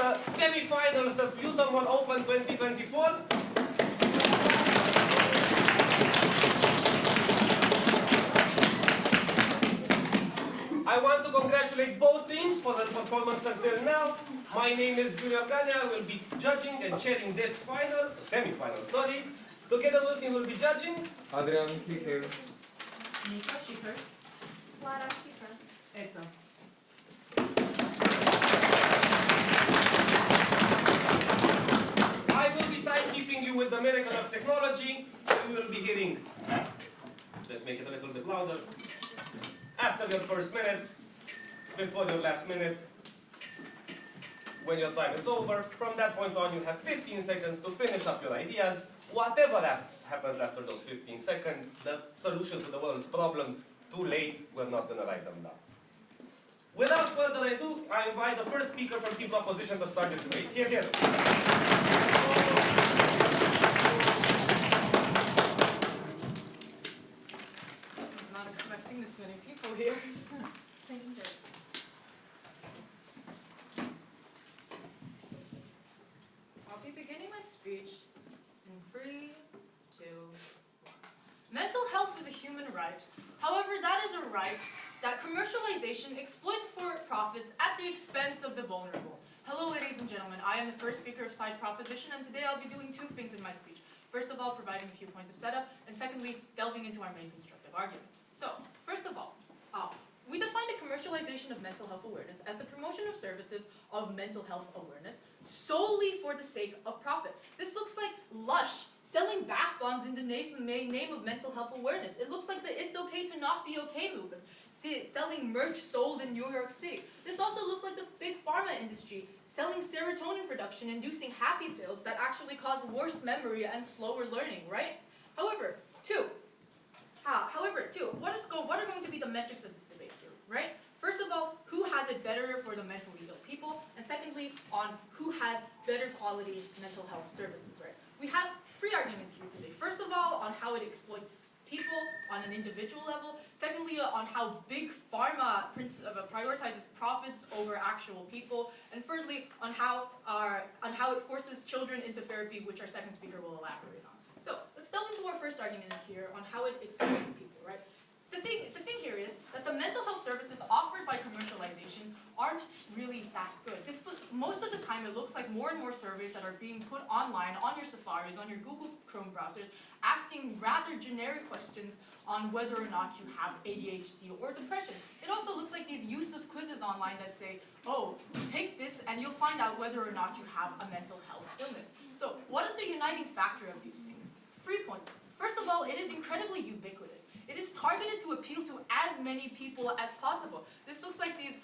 the semi-finals of Utah Open 2024. I want to congratulate both teams for their performance until now. My name is Giulio Gagna. I will be judging and chairing this final, semi-final, sorry. Together with me will be judging Adrian Schlicher, Nika Schlicher, Lara Schlicher. Eta. I will be timekeeping you with the miracle of technology. You will be hearing, let's make it a little bit louder, after your first minute, before your last minute, when your time is over. From that point on, you have 15 seconds to finish up your ideas. Whatever that happens after those 15 seconds, the solution to the world's problems, too late, we're not going to write them down. Without further ado, I invite the first speaker from team opposition to start this debate. Here, here. I was not expecting this many people here. I'll be beginning my speech in 3, 2, 1. Mental health is a human right. However, that is a right that commercialization exploits for profits at the expense of the vulnerable. Hello, ladies and gentlemen. I am the first speaker of Side Proposition, and today I'll be doing two things in my speech. First of all, providing a few points of setup, and secondly, delving into our main constructive arguments. So, first of all, we define the commercialization of mental health awareness as the promotion of services of mental health awareness solely for the sake of profit. This looks like Lush selling bath bombs in the name of mental health awareness. It looks like the It's Okay to Not Be Okay movement, selling merch sold in New York City. This also looked like the big pharma industry selling serotonin production, inducing happy pills that actually cause worse memory and slower learning, right? However, what are going to be the metrics of this debate here, right? First of all, who has it better for the mentally ill people? And secondly, on who has better quality mental health services, right? We have three arguments here today. First of all, on how it exploits people on an individual level. Secondly, on how big pharma prioritizes profits over actual people. And thirdly, on how it forces children into therapy, which our second speaker will elaborate on. So let's delve into our first argument here on how it exploits people, right? The thing here is that the mental health services offered by commercialization aren't really that good. Most of the time, it looks like more and more surveys that are being put online on your Safaris, on your Google Chrome browsers, asking rather generic questions on whether or not you have ADHD or depression. It also looks like these useless quizzes online that say, oh, take this and you'll find out whether or not you have a mental health illness. So what is the uniting factor of these things? 3 points. First of all, it is incredibly ubiquitous. It is targeted to appeal to as many people as possible. This looks like these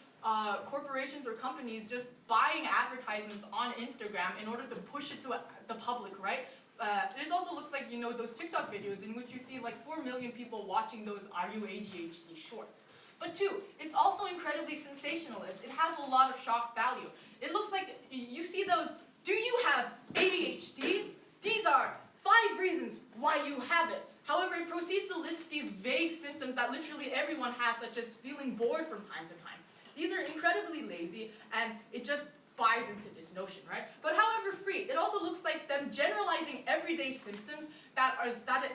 corporations or companies just buying advertisements on Instagram in order to push it to the public, right? This also looks like, those TikTok videos in which you see like 4 million people watching those Are You ADHD shorts. But two, it's also incredibly sensationalist. It has a lot of shock value. It looks like you see those, do you have ADHD? These are 5 reasons why you have it. However, it proceeds to list these vague symptoms that literally everyone has, such as feeling bored from time to time. These are incredibly lazy, and it just buys into this notion, right? But however free, it also looks like them generalizing everyday symptoms that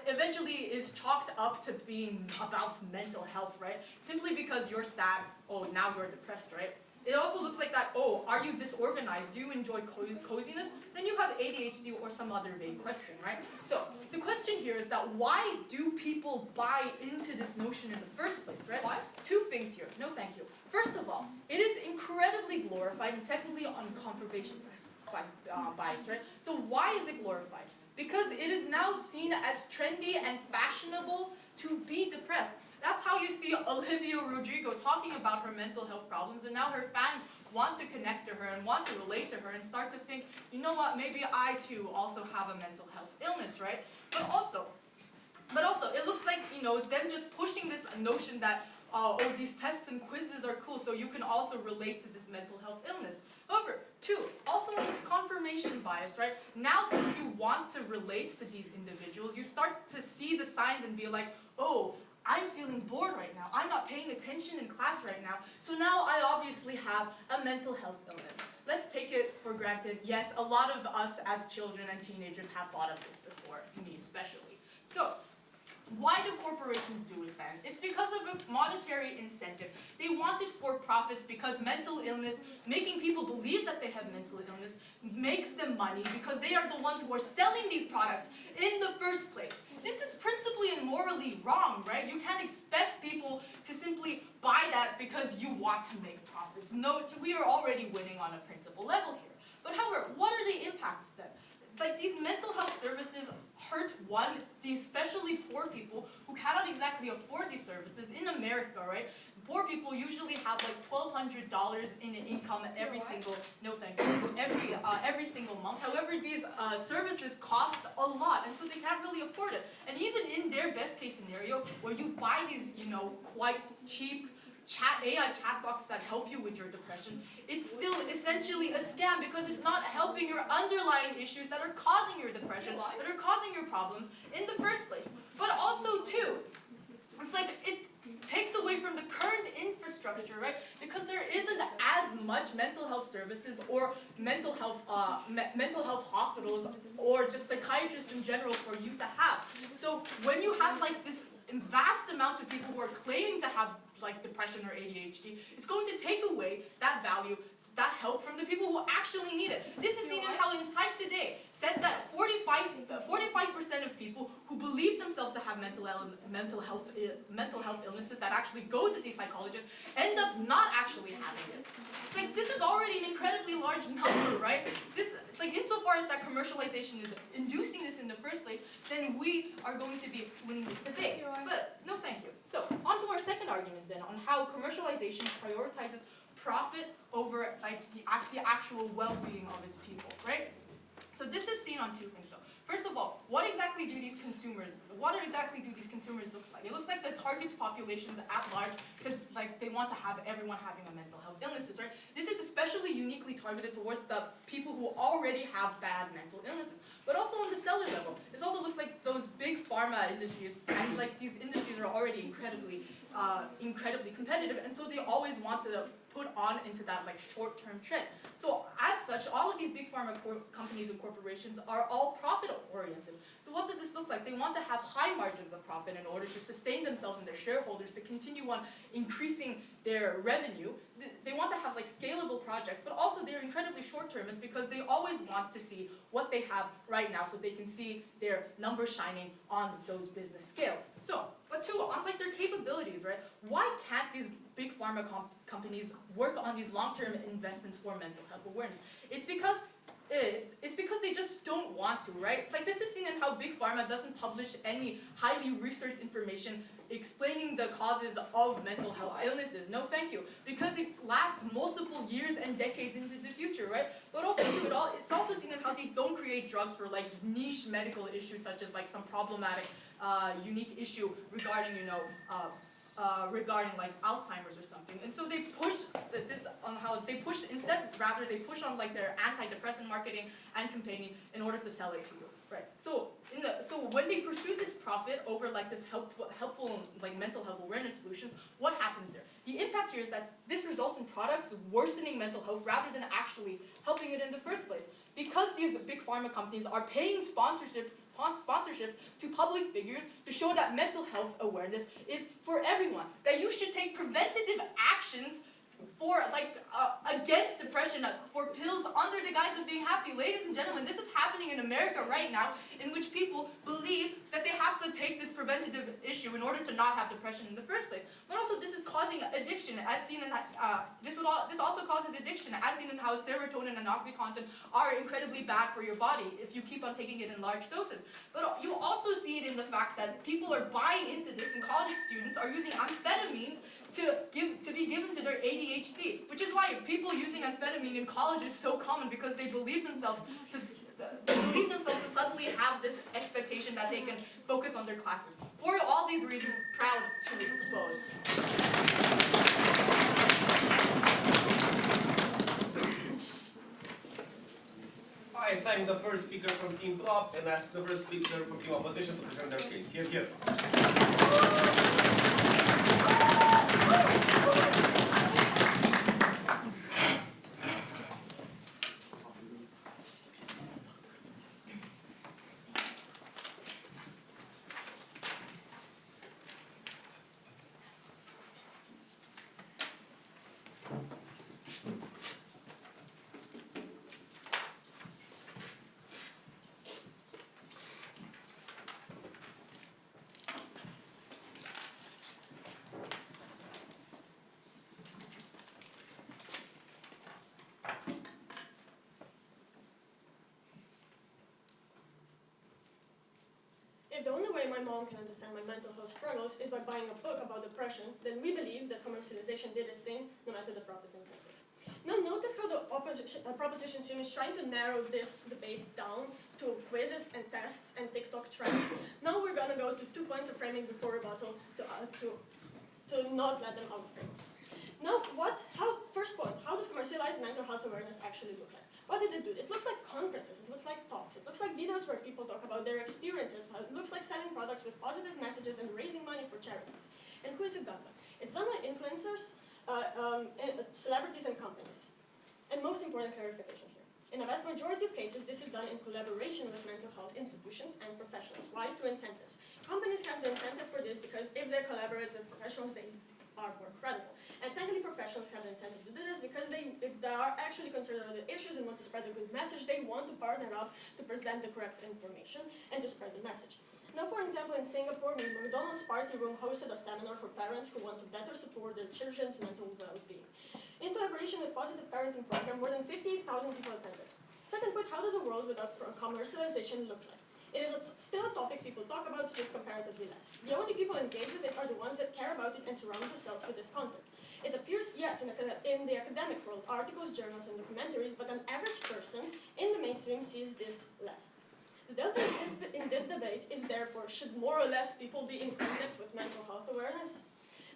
eventually is chalked up to being about mental health, right? Simply because you're sad, oh, now you're depressed, right? It also looks like that, oh, are you disorganized? Do you enjoy coziness? Then you have ADHD or some other vague question, right? So the question here is that why do people buy into this notion in the first place, right? Why? 2 things here. No, thank you. First of all, it is incredibly glorified, and secondly, on confirmation bias, right? So why is it glorified? Because it is now seen as trendy and fashionable to be depressed. That's how you see Olivia Rodrigo talking about her mental health problems, and now her fans want to connect to her and want to relate to her and start to think, you know what, maybe I too also have a mental health illness, right? But also, it looks like, them just pushing this notion that, these tests and quizzes are cool, so you can also relate to this mental health illness. However, 2, also on this confirmation bias, right? Now, since you want to relate to these individuals, you start to see the signs and be like, oh, I'm feeling bored right now. I'm not paying attention in class right now. So now I obviously have a mental health illness. let's take it for granted. Yes, a lot of us as children and teenagers have thought of this before, me especially. So, why do corporations do it then? It's because of a monetary incentive. They want it for profits because mental illness, making people believe that they have mental illness, makes them money because they are the ones who are selling these products in the first place. This is principally and morally wrong, right? You can't expect people to simply buy that because you want to make profits. No, we are already winning on a principle level here. But however, what are the impacts then? Like, these mental health services hurt, one, the especially poor people who cannot exactly afford these services in America, right? Poor people usually have like $1,200 in income every single, no thank you, every single month. However, these services cost a lot, and so they can't really afford it. And even in their best case scenario, where you buy these, quite cheap AI chatbots that help you with your depression, it's still essentially a scam because it's not helping your underlying issues that are causing your depression, that are causing your problems in the first place. But also, too, it's like it takes away from the current infrastructure, right? Because there isn't as much mental health services or mental health hospitals or just psychiatrists in general for you to have. So when you have like this vast amount of people who are claiming to have like depression or ADHD, it's going to take away that value, that help from the people who actually need it. This is seen in how Insight Today says that 45% of people who believe themselves to have mental health illnesses that actually go to these psychologists end up not actually having it. It's like, this is already an incredibly large number, right? This, like, insofar as that commercialization is inducing this in the first place, then we are going to be winning this debate. But no thank you. So, on to our second argument then, on how commercialization prioritizes profit over like the actual well-being of its people, right? So this is seen on two things. So first of all, what exactly do these consumers look like? It looks like the target populations at large, because like they want to have everyone having a mental health illnesses, right? This is especially uniquely targeted towards the people who already have bad mental illnesses. But also on the seller level, this also looks like those big pharma industries, and like these industries are already incredibly competitive, and so they always want to put on into that like short-term trend. So as such, all of these big pharma companies and corporations are all profit-oriented. So what does this look like? They want to have high margins of profit in order to sustain themselves and their shareholders, to continue on increasing their revenue. They want to have like scalable projects, but also they're incredibly short-termist because they always want to see what they have right now so they can see their numbers shining on those business scales. So, but too, on like their capabilities, right? Why can't these big pharma companies work on these long-term investments for mental health awareness? It's because they just don't want to, right? Like, this is seen in how big pharma doesn't publish any highly researched information explaining the causes of mental health illnesses. No thank you. Because it lasts multiple years and decades into the future, right? But also too, it's also seen in how they don't create drugs for like niche medical issues such as like some problematic unique issue regarding, regarding like Alzheimer's or something. And so they push this on how they push, rather they push on like their antidepressant marketing and campaigning in order to sell it to you, right? So when they pursue this profit over like this helpful like mental health awareness solutions, what happens there? The impact here is that this results in products worsening mental health rather than actually helping it in the first place. Because these big pharma companies are paying sponsorships to public figures to show that mental health awareness is for everyone, that you should take preventative actions for against depression, for pills under the guise of being happy. Ladies and gentlemen, this is happening in America right now, in which people believe that they have to take this preventative issue in order to not have depression in the first place. But also, this is causing addiction, as seen in this also causes addiction, as seen in how serotonin and OxyContin are incredibly bad for your body if you keep on taking it in large doses. But you also see it in the fact that people are buying into this, and college students are using amphetamines to be given to their ADHD, which is why people using amphetamine in college is so common, because they believe themselves to suddenly have this expectation that they can focus on their classes. For all these reasons, proud to expose. I thank the first speaker from Team Club and ask the first speaker from Team Opposition to present their case. Here. if the only way my mom can understand my mental health struggles is by buying a book about depression, then we believe that commercialization did its thing, no matter the profit incentive. Now notice how the proposition team is trying to narrow this debate down to quizzes and tests and TikTok trends. Now we're going to go to 2 points of framing before rebuttal to not let them out frames. Now, first point, how does commercialized mental health awareness actually look like? What did it do? It looks like conferences, it looks like talks, it looks like videos where people talk about their experiences, it looks like selling products with positive messages and raising money for charities. And who is it done by? It's done by influencers, celebrities and companies. And most important clarification here. In a vast majority of cases, this is done in collaboration with mental health institutions and professionals. Why? Two incentives. Companies have the incentive for this because if they collaborate with professionals, they are more credible. And secondly, professionals have the incentive to do this because if they are actually concerned about the issues and want to spread a good message, they want to partner up to present the correct information and to spread the message. Now, for example, in Singapore, the McDonald's Party Room hosted a seminar for parents who want to better support their children's mental well-being. In collaboration with Positive Parenting Program, more than 58,000 people attended. Second point, how does a world without commercialization look like? It is still a topic people talk about, just comparatively less. The only people engaged with it are the ones that care about it and surround themselves with this content. It appears, yes, in the academic world, articles, journals, and documentaries, but an average person in the mainstream sees this less. The delta in this debate is therefore, should more or less people be in contact with mental health awareness?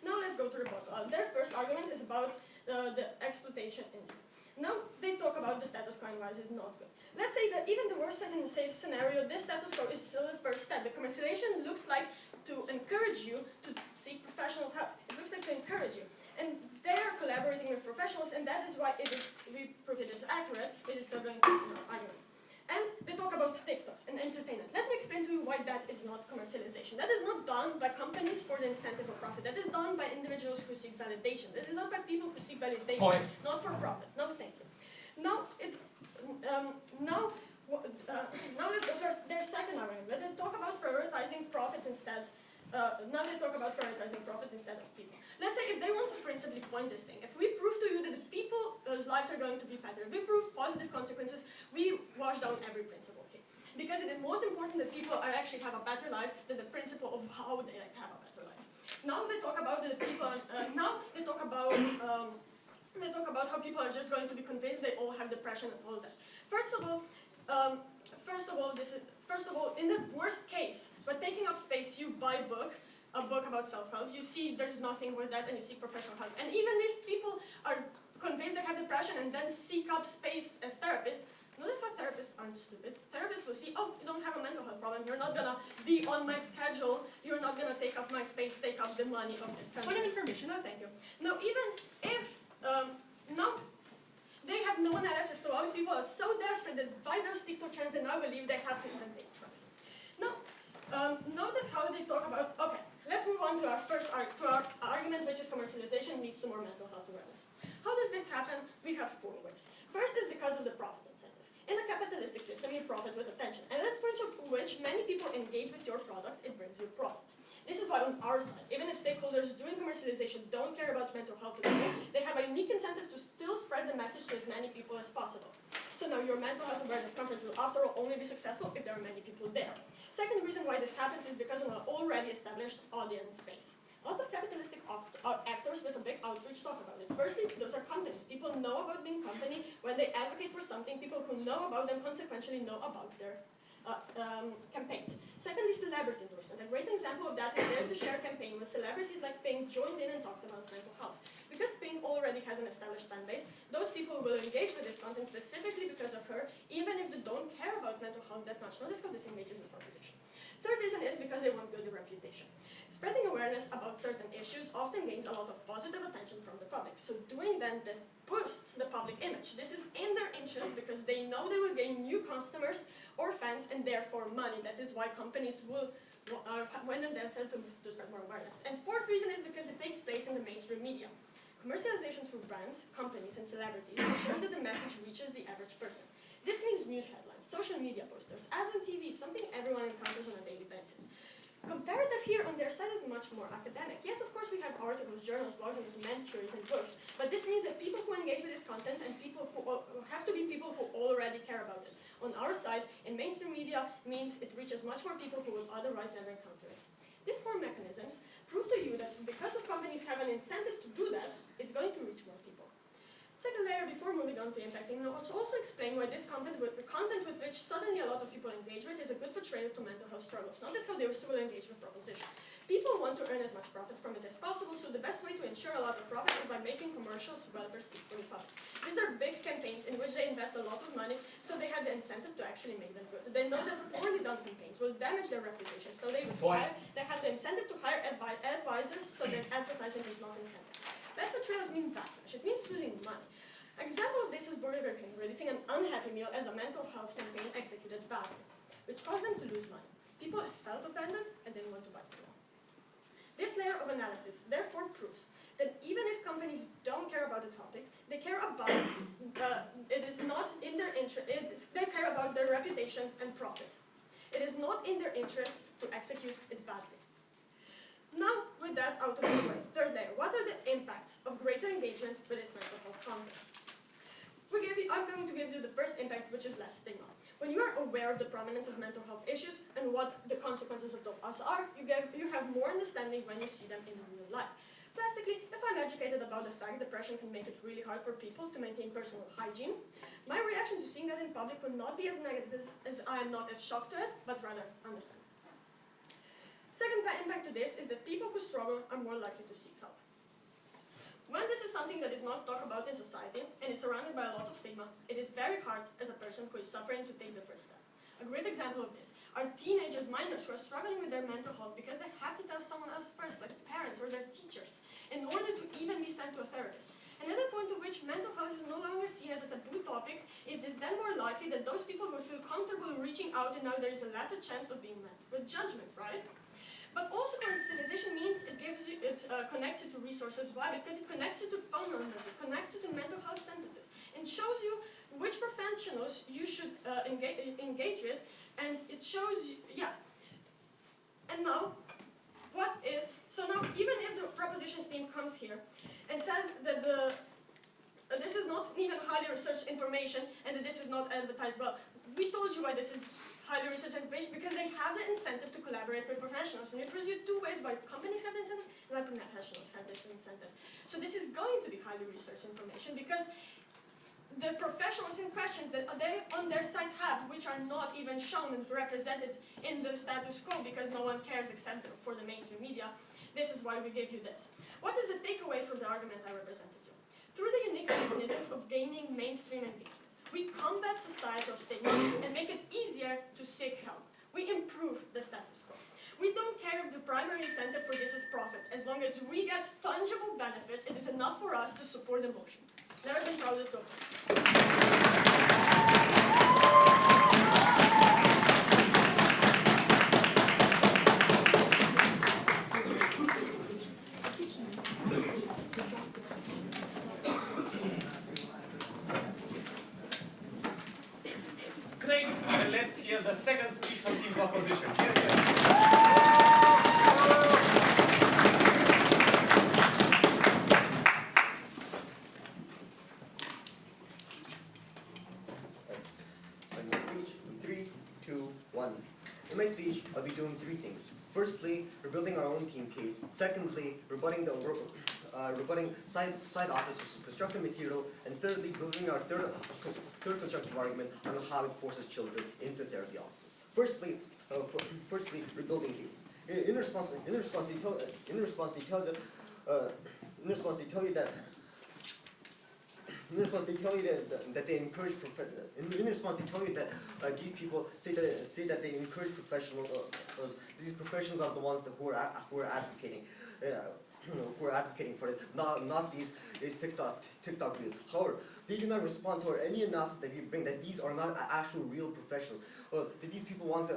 Now let's go to rebuttal. Their first argument is about the exploitation is. Now they talk about the status quo and why is it not good. Let's say that even the worst and safe scenario, this status quo is still the first step. The commercialization looks like to encourage you to seek professional help. It looks like to encourage you. And they are collaborating with professionals, and that is why we prove it is accurate. It is still going to be our argument. And they talk about TikTok and entertainment. Let me explain to you why that is not commercialization. That is not done by companies for the incentive of profit. That is done by individuals who seek validation. That is done by people who seek validation, not for profit. No, thank you. Now, let's go to their second argument, where they talk about prioritizing profit instead. Now they talk about prioritizing profit instead of people. Let's say if they want to principally point this thing, if we prove to you that the people's lives are going to be better, if we prove positive consequences, we wash down every principle here. Because it is most important that people actually have a better life than the principle of how they have a better life. Now they talk about the people. Now they talk about how people are just going to be convinced they all have depression and all that. First of all, in the worst case, by taking up space, you buy a book about self-help, you see there's nothing with that and you seek professional help. And even if people are convinced they have depression and then seek up space as therapists, notice how therapists aren't stupid. Therapists will see, oh, you don't have a mental health problem, you're not gonna be on my schedule, you're not gonna take up my space, take up the money of this country. Point of information, no thank you. Now even if, they have no analysis to how people are so desperate that by those TikTok trends they now believe they have to even take drugs. Now, notice how they talk about, okay, let's move on to our argument, which is commercialization leads to more mental health awareness. How does this happen? We have 4 ways. First is because of the profit incentive. In a capitalistic system, you profit with attention. And at the point at which many people engage with your product, it brings you profit. This is why on our side, even if stakeholders doing commercialization don't care about mental health at all, they have a unique incentive to still spread the message to as many people as possible. So now your mental health awareness conference will after all only be successful if there are many people there. Second reason why this happens is because of an already established audience space. A lot of capitalistic actors with a big outreach talk about it. Firstly, those are companies. People know about being company. When they advocate for something, people who know about them consequentially know about their campaigns. Secondly, celebrity endorsement. A great example of that is Dare to Share campaign where celebrities like Pink joined in and talked about mental health. Because Pink already has an established fan base, those people will engage with this content specifically because of her, even if they don't care about mental health that much. Notice how this engages with proposition. Third reason is because they want good reputation. Spreading awareness about certain issues often gains a lot of positive attention from the public. So doing that boosts the public image. This is in their interest because they know they will gain new customers or fans and therefore money. That is why companies will win themselves to spread more awareness. And fourth reason is because it takes place in the mainstream media. Commercialization through brands, companies, and celebrities ensures that the message reaches the average person. This means news headlines, social media posters, ads on TV, something everyone encounters on a daily basis. Comparative here on their side is much more academic. Yes, of course we have articles, journals, blogs, and documentaries and books, but this means that people who engage with this content and people who have to be people who already care about it. On on our side in mainstream media means it reaches much more people who would otherwise never encounter it. These four mechanisms prove to you that because of companies have an incentive to do that, it's going to reach more people. Second layer, before moving on to impacting, let's also explain why this content with which suddenly a lot of people engage with is a good portrayal to mental health struggles. Notice how they still engage with proposition. People want to earn as much profit from it as possible, so the best way to ensure a lot of profit is by making commercials well perceived from the public. These are big campaigns in which they invest a lot of money, so they have the incentive to actually make them good. They know that poorly done campaigns will damage their reputation, so they have the incentive to hire advisors, so that advertising is not incentive. Bad portrayals mean backlash. It means losing money. Example of this is Burger King releasing an unhappy meal as a mental health campaign executed badly, which caused them to lose money. People felt abandoned and didn't want to buy food. This layer of analysis therefore proves that even if companies don't care about the topic, they care about it is not in their interest. They care about their reputation and profit. It is not in their interest to execute it badly. Now, with that out of the way, third layer, what are the impacts of greater engagement with this mental health content? I'm going to give you the first impact, which is less stigma. When you are aware of the prominence of mental health issues and what the consequences of those are, you have more understanding when you see them in real life. Plastically, if I'm educated about the fact depression can make it really hard for people to maintain personal hygiene, my reaction to seeing that in public will not be as negative as I am not as shocked to it, but rather understanding. Second impact to this is that people who struggle are more likely to seek help. When this is something that is not talked about in society and is surrounded by a lot of stigma, it is very hard as a person who is suffering to take the first step. A great example of this are teenagers, minors who are struggling with their mental health because they have to tell someone else first, like parents or their teachers, in order to even be sent to a therapist. Another point at which mental health is no longer seen as a taboo topic, it is then more likely that those people will feel comfortable reaching out and now there is a lesser chance of being met with judgment, right? But also commercialization means it connects you to resources. Why? Because it connects you to phone numbers, it connects you to mental health centers, and shows you which professionals you should engage with, and it shows you, And now, so now even if the propositions team comes here and says that this is not even highly researched information and that this is not advertised well, we told you why this is highly researched information, because they have the incentive to collaborate with professionals. And it proves you two ways why companies have the incentive and why professionals have this incentive. So this is going to be highly researched information because the professionals in questions that they on their site have, which are not even shown and represented in the status quo because no one cares except for the mainstream media, this is why we gave you this. What is the takeaway from the argument I represented you? Through the unique mechanisms of gaining mainstream engagement, we combat societal stigma and make it easier to seek help. We improve the status quo. We don't care if the primary incentive for this is profit. As long as we get tangible benefits, it is enough for us to support the motion. Never been prouder to oppose. Great, and let's hear the second speech from team opposition. In my speech, I'll be doing three things. Firstly, we're building our own team case. Secondly, rebutting side officers' constructive material. And thirdly, delivering our third constructive argument on how it forces children into therapy offices. Firstly, rebuilding cases. In response, they tell you that. In response, they tell you that they encourage in response, they tell you that these people say that they encourage professionals. These professionals are the ones who are advocating. Who are advocating for it, not these TikTok videos. However, they do not respond to any analysis that we bring that these are not actual real professionals. That these people want to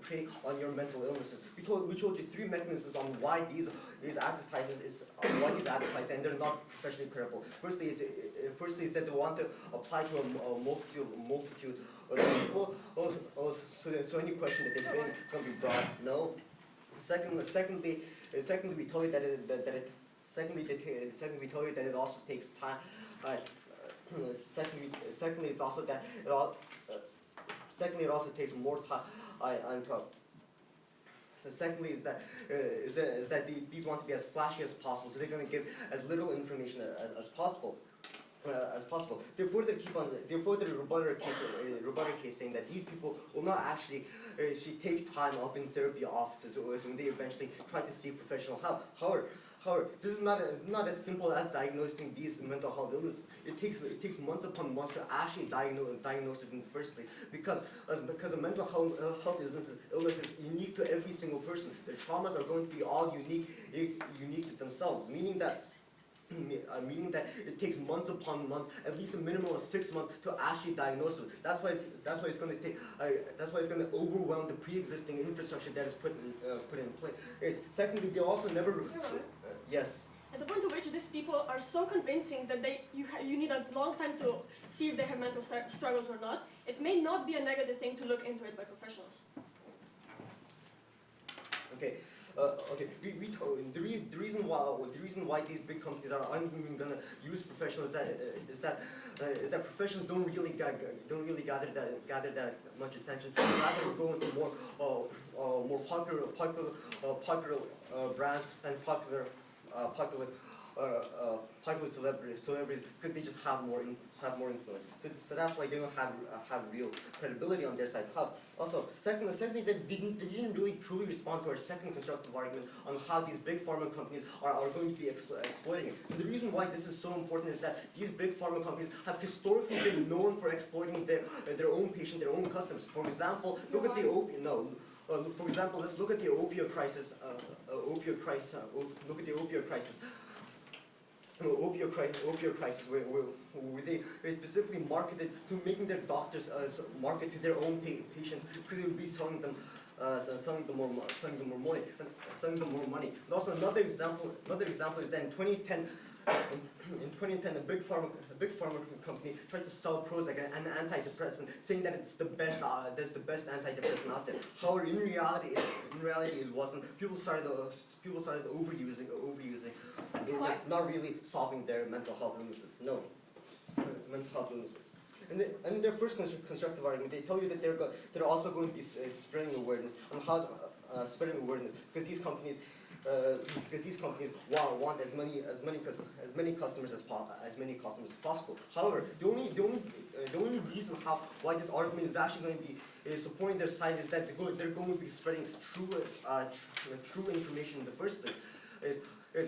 prey on your mental illnesses. We told you three mechanisms on why these advertisements and they're not professionally credible. Firstly is that they want to apply to a multitude of people. So any question that they bring is going to be broad. No. Secondly, we told you that it also takes time. secondly, it's also that secondly, it also takes more time on top. So secondly, is that these want to be as flashy as possible, so they're going to give as little information as possible. Therefore, the rebuttal case saying that these people will not actually take time up in therapy offices or when they eventually try to seek professional help. However, this is not as simple as diagnosing these mental health illnesses. It takes months upon months to actually diagnose it in the first place, because a mental health illness is unique to every single person. The traumas are going to be all unique to themselves, meaning that it takes months upon months, at least a minimum of 6 months, to actually diagnose it. That's why it's going to overwhelm the pre-existing infrastructure that is put in place. Secondly, they also never. Yes. At the point to which these people are so convincing that you need a long time to see if they have mental struggles or not, it may not be a negative thing to look into it by professionals. Okay. The reason why these big companies aren't even gonna use professionals is that professionals don't really gather that much attention. Rather, we're going to more popular brands and popular celebrities, because they just have more influence. So that's why they don't have real credibility on their side. Also, secondly, they didn't really truly respond to our second constructive argument on how these big pharma companies are going to be exploiting it. And the reason why this is so important is that these big pharma companies have historically been known for exploiting their own patients, their own customers. For example, look at the for example, let's look at the opioid crisis. Look at the opioid crisis. Opioid crisis, where they specifically marketed to making their doctors market to their own patients, because they would be selling them more money. And also another example is that in 2010, a big pharma company tried to sell Prozac, an antidepressant, saying that it's the best antidepressant out there. However, in reality, it wasn't. People started overusing, not really solving their mental health illnesses. No, mental health illnesses. And in their first constructive argument, they tell you that they're also going to be spreading awareness on how because these companies want as many customers as possible. However, the only reason why this argument is actually going to be supporting their side is that they're going to be spreading true information in the first place. Is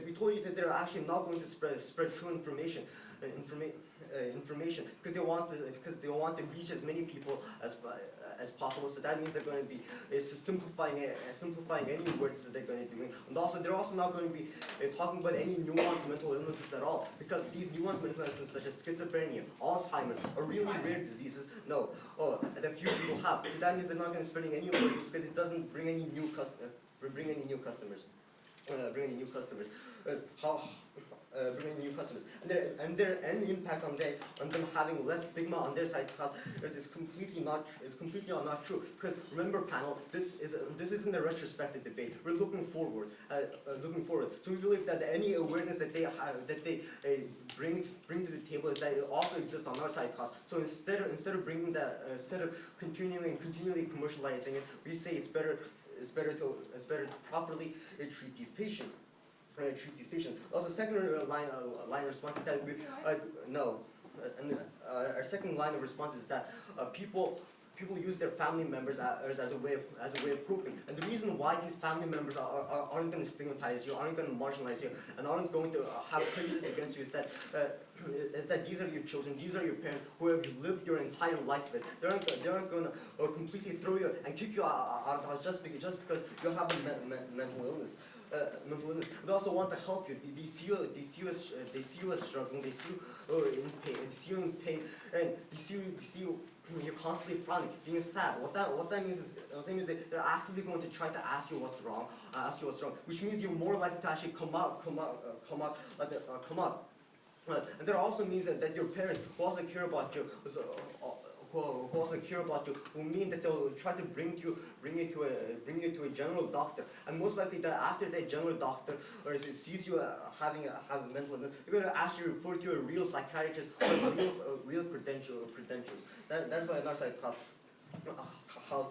we told you that they're actually not going to spread true information because they want to reach as many people as possible. So that means they're going to be simplifying any words that they're going to be doing. And also, they're also not going to be talking about any nuanced mental illnesses at all, because these nuanced mental illnesses such as schizophrenia, Alzheimer's, are really rare diseases. That few people have. So that means they're not going to be spreading any words, because it doesn't bring any new customers. Bring any new customers. Bringing new customers, and their end impact on them having less stigma on their side is completely not true. Because remember, panel, this isn't a retrospective debate. We're looking forward. So we believe that any awareness that they bring to the table is that it also exists on our side. So instead of continually commercializing it, we say it's better to properly treat these patients. Also, second line of response is that our second line of response is that people use their family members as a way of coping. And the reason why these family members aren't going to stigmatize you, aren't going to marginalize you, and aren't going to have prejudice against you is that these are your children, these are your parents who have lived your entire life with. They aren't going to completely throw you and kick you out of the house just because you have a mental illness. They also want to help you. They see you as struggling. They see you in pain. And they see you. You're constantly frowning, being sad. What that means is that they're actively going to try to ask you what's wrong, which means you're more likely to actually come out. And that also means that your parents, who also care about you, who also care about you will mean that they'll try to bring you to a general doctor, and most likely that after that general doctor or sees you having a mental illness, they're going to actually refer to a real psychiatrist with real credentials. That's why another side how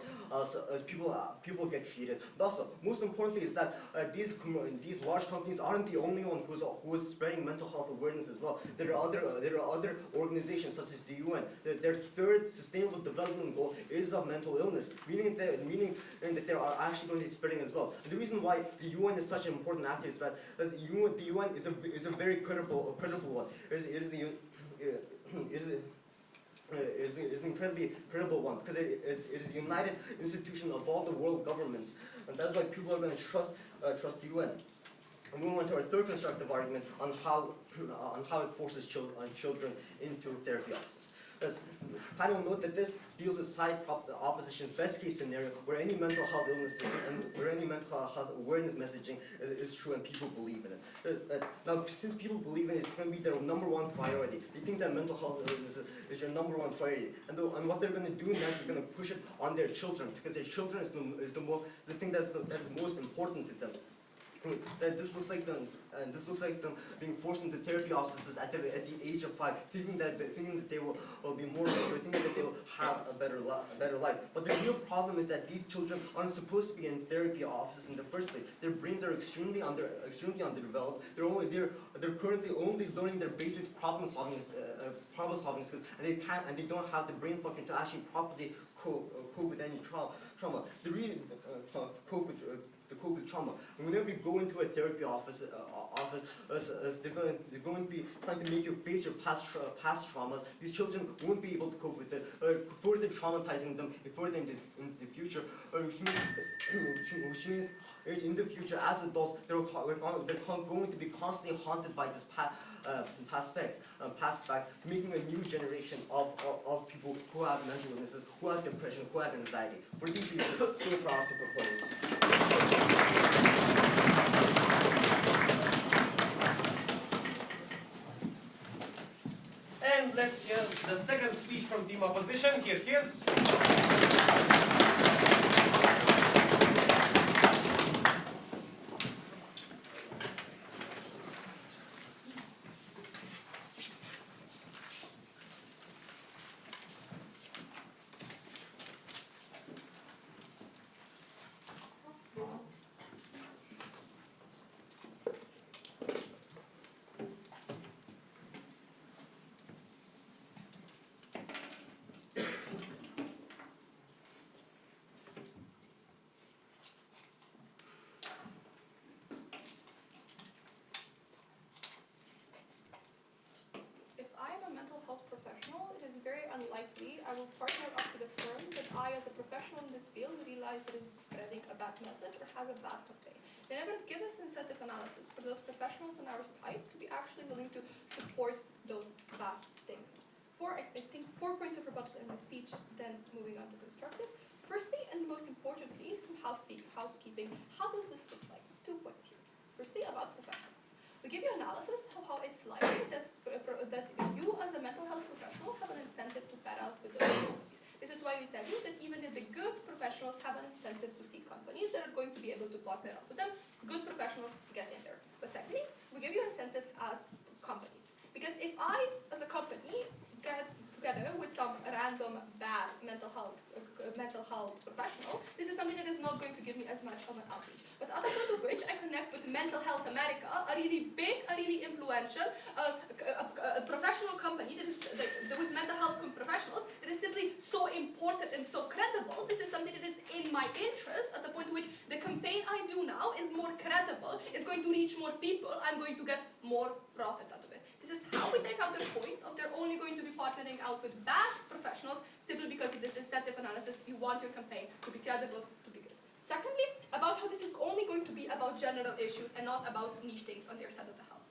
people get treated. But also, most importantly, is that these large companies aren't the only one who is spreading mental health awareness as well. There are other organizations such as the UN. Their third Sustainable Development Goal is of mental illness, meaning that they are actually going to be spreading as well. And the reason why the UN is such an important actor is that the UN is a very credible one. It is an incredibly credible one because it is the united institution of all the world governments, and that's why people are going to trust the UN. And moving on to our third constructive argument on how it forces children into therapy offices. Panel will note that this deals with side opposition's best case scenario where any mental health illness and where any mental health awareness messaging is true and people believe in it. Now, since people believe in it, it's going to be their number one priority. They think that mental health illness is their number one priority, and what they're going to do next is going to push it on their children because their children is the thing that is most important to them. That this looks like them being forced into therapy offices at the age of 5, thinking that they will be more mature, thinking that they will have a better life. But the real problem is that these children aren't supposed to be in therapy offices in the first place. Their brains are extremely underdeveloped. They're currently only learning their basic problem solving skills, and they don't have the brain function to actually properly cope with any trauma. Cope with trauma. And whenever you go into a therapy office, they're going to be trying to make you face your past traumas. These children won't be able to cope with it, further traumatizing them further into the future, which means in the future, as adults, they're going to be constantly haunted by this past fact, making a new generation of people who have mental illnesses, who have depression, who have anxiety. For these reasons, so proud to propose. And let's hear the second speech from team opposition. Here. Unlikely, I will partner up with a firm that I, as a professional in this field, realize that is spreading a bad message or has a bad campaign. They never give us incentive analysis for those professionals on our side to be actually willing to support those bad things. I think 4 points of rebuttal in my speech, then moving on to constructive. Firstly, and most importantly, some housekeeping. How does this look like? 2 points here. Firstly, about professionals. We give you analysis of how it's likely that you as a mental health professional have an incentive to pair out with those companies. This is why we tell you that even if the good professionals have an incentive to see companies that are going to be able to partner up with them, good professionals get in there. But secondly, we give you incentives as companies. Because if I, as a company, get together with some random bad mental health professional, this is something that is not going to give me as much of an outreach. But other than which, I connect with Mental Health America, a really big, a really influential, a professional company that is with mental health professionals that is simply so important and so credible. This is something that is in my interest at the point at which the campaign I do now is more credible, is going to reach more people, I'm going to get more profit out of it. This is how we take out the point of they're only going to be partnering out with bad professionals simply because of this incentive analysis. You want your campaign to be credible, to be good. Secondly, about how this is only going to be about general issues and not about niche things on their side of the house.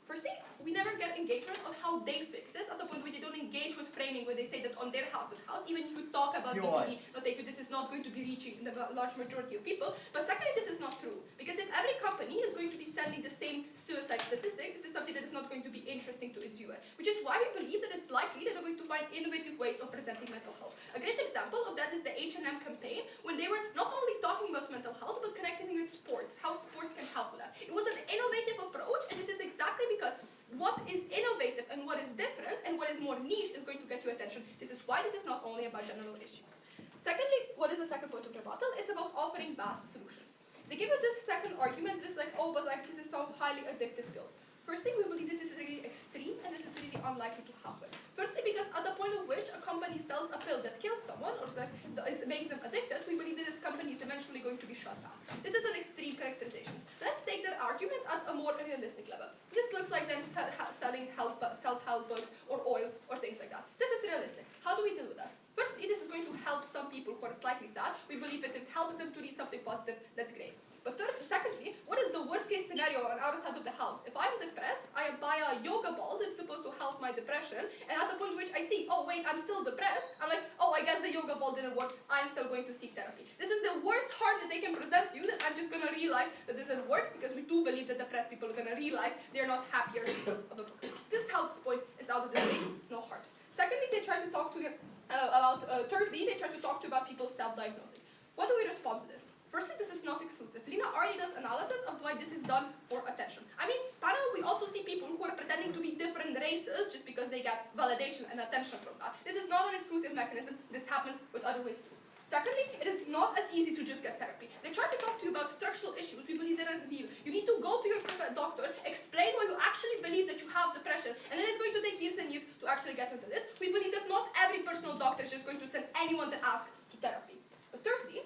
Firstly, we never get engagement on how they fix this at the point where they don't engage with frameworks framing where they say that on their house, even if you talk about DBT, this is not going to be reaching the large majority of people. But secondly, this is not true. Because if every company is going to be sending the same suicide statistic, this is something that is not going to be interesting to its viewer. Which is why we believe that it's likely that they're going to find innovative ways of presenting mental health. A great example of that is the H&M campaign, when they were not only talking about mental health, but connecting it with sports, how sports can help with that. It was an innovative approach, and this is exactly because what is innovative and what is different and what is more niche is going to get you attention. This is why this is not only about general issues. Secondly, what is the second point of rebuttal? It's about offering bad solutions. They give you this second argument, just like, oh, but like this is so highly addictive pills. Firstly, we believe this is really extreme and this is really unlikely to happen. Firstly, because at the point of which a company sells a pill that kills someone or makes them addicted, we believe that this company is eventually going to be shut down. This is an extreme characterization. Let's take their argument at a more realistic level. This looks like them selling self-help books or oils or things like that. This is realistic. How do we deal with this? Firstly, this is going to help some people who are slightly sad. We believe that it helps them to read something positive. That's great. But secondly, what is the worst case scenario on our side of the house? If I'm depressed, I buy a yoga ball that's supposed to help my depression, and at the point in which I see, oh wait, I'm still depressed, I'm like, oh, I guess the yoga ball didn't work, I'm still going to seek therapy. This is the worst harm that they can present you, that I'm just going to realize that this doesn't work, because we do believe that depressed people are going to realize they're not happier because of a book. This helps point is out of the stage, no harms. Secondly, they try to talk to you thirdly, they try to talk to you about people self-diagnosing. What do we respond to this? Firstly, this is not exclusive. Lina already does analysis of why this is done for attention. I mean, panel, we also see people who are pretending to be different races just because they get validation and attention from that. This is not an exclusive mechanism. This happens with other ways too. Secondly, it is not as easy to just get therapy. They try to talk to you about structural issues. We believe they are real. You need to go to your doctor, explain why you actually believe that you have depression, and it is going to take years and years to actually get into this. We believe that not every personal doctor is just going to send anyone that asks to therapy. But thirdly,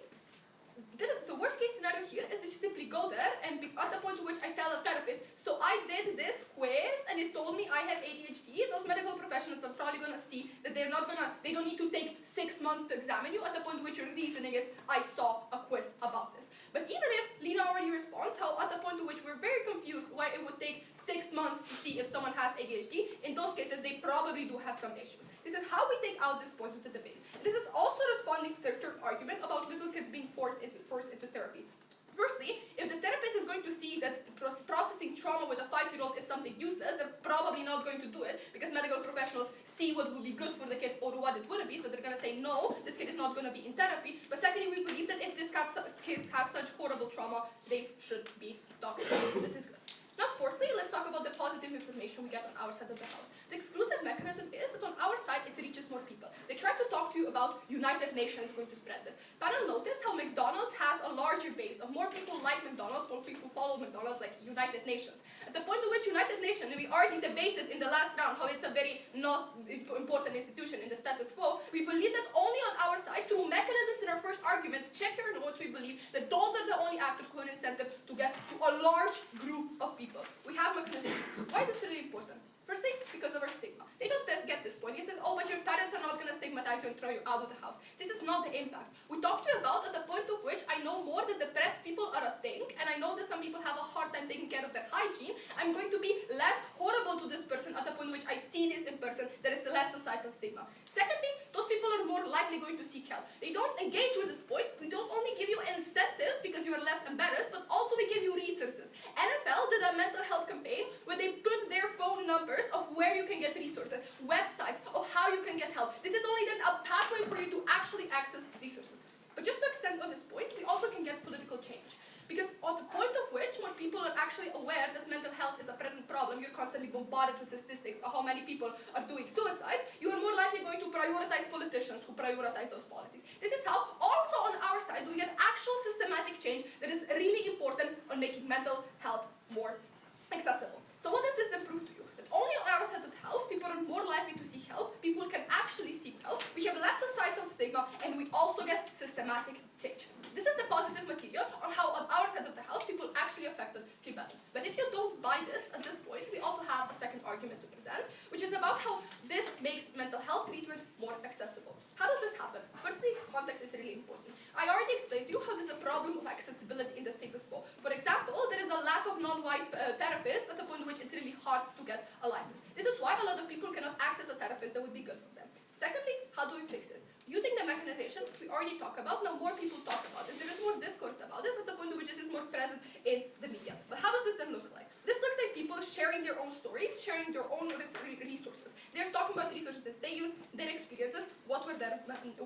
the worst case scenario here is that you simply go there and at the point at which I tell a therapist, so I did this quiz and it told me I have ADHD, those medical professionals are probably going to see that they don't need to take 6 months to examine you at the point at which your reasoning is, I saw a quiz about this. But even if Lina already responds, how at the point at which we're very confused why it would take 6 months to see if someone has ADHD, in those cases they probably do have some issues. This is how we take out this point of the debate. This is also responding to their third argument about little kids being forced into therapy. Firstly, if the therapist is going to see that processing trauma with a 5-year-old is something useless, they're probably not going to do it because medical professionals see what would be good for the kid or what it wouldn't be, so they're going to say, no, this kid is not going to be in therapy. But secondly, we believe that if this kid has such horrible trauma, they should be talked to. This is good. Now, fourthly, let's talk about the positive information we get on our side of the house. The exclusive mechanism is that on our side, it reaches more people. They try to talk to you about United Nations going to spread this. Panel, notice how McDonald's has a larger base of more people like McDonald's or people follow McDonald's like United Nations. At the point at which United Nations, and we already debated in the last round how it's a very not important institution in the status quo, we believe that only on our side, through mechanisms in our first arguments, check your notes, we believe that those are the only actors who have an incentive to get to a large group of people. We have mechanisms. Why is this really important? Firstly, because of our stigma. They don't get this point. He says, oh, but your parents are not going to stigmatize you and throw you out of the house. This is not the impact. We talked to you about at the point of which I know more that depressed people are a thing, and I know that some people have a hard time taking care of their hygiene. I'm going to be less horrible to this person at the point in which I see this in person. There is less societal stigma. Secondly, those people are more likely going to seek help. They don't engage with this point. We don't only give you incentives because you are less embarrassed, but also we give you resources. NFL did a mental health campaign where they put their phone numbers of where you can get resources, websites of how you can get help. This is only then a pathway for you to actually access resources. But just to extend on this point, we also can get political change. Because at the point of which, when people are actually aware that mental health is a present problem, you're constantly bombarded with statistics of how many people are doing suicide, you are more likely going to prioritize politicians who prioritize those policies. This is how, also on our side, we get actual systematic change that is really important on making mental health more accessible. So what does this then prove to you? That only on our side of the house, people are more likely to seek help, people can actually seek help, we have less societal stigma, and we also get systematic change. This is the positive material on how on our side of the house, people actually affected feel better. But if you don't buy this at this point, we also have a second argument to present, which is about how this makes mental health treatment more accessible. How does this happen? Firstly, context is really important. I already explained to you how there's a problem of accessibility in the status quo. For example, there is a lack of non-white therapists at the point at which it's really hard to get a license. This is why a lot of people cannot access a therapist that would be good for them. talk about, now more people talk about this. There is more discourse about this at the point which is more present in the media. But how does this then look like? This looks like people sharing their own stories, sharing their own resources. They're talking about the resources they use, their experiences, what were their motivation.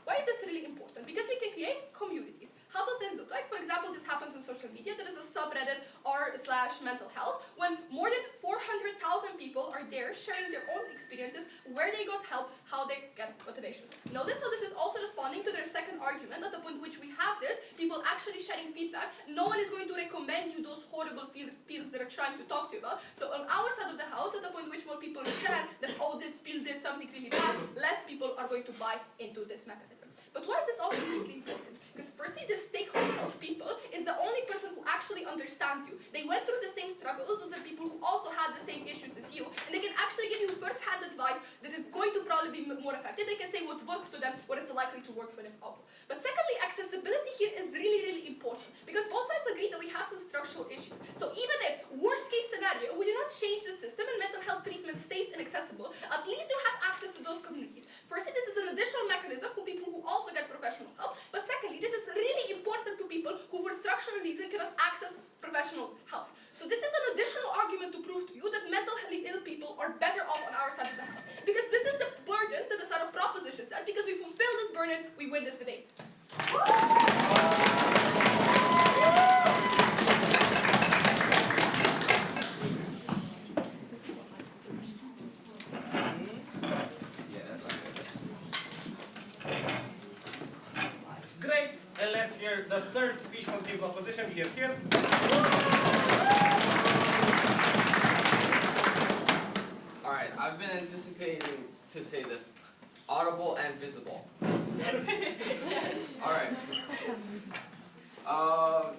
Why is this really important? Because we can create communities. How does that look like? For example, this happens on social media. There is a subreddit r/mental health when more than 400,000 people are there sharing their own experiences, where they got help, how they get motivations. Notice how this is also responding to their second argument at the point which we have this, people actually sharing feedback. No one is going to recommend you those horrible fields that are trying to talk to you about. So on our side of the house, at the point which more people share that, oh, this pill did something really bad, less people are going to buy into this mechanism. But why is this also really important? Because firstly, the stakeholder of people is the only person who actually understands you. They went through the same struggles, those are people who also had the same issues as you, and they can actually give you first-hand advice that is going to probably be more effective. They can say what works to them, what is likely to work for them also. But secondly, accessibility here is really, really important, because both sides agree that we have some structural issues. So even if, worst-case scenario, we do not change the system and mental health treatment stays inaccessible, at least you have access to those communities. Firstly, this is an additional mechanism for people who also get professional help, but secondly, this is really important to people who for structural reasons cannot access professional help. So this is an additional argument to prove to you that mentally ill people are better off on our side of the house. Because this is the burden that the side of proposition said, because we fulfill this burden, we win this debate. Great, and let's hear the third speech from team's opposition. Here. Alright, I've been anticipating to say this. Audible and visible. Alright. I'll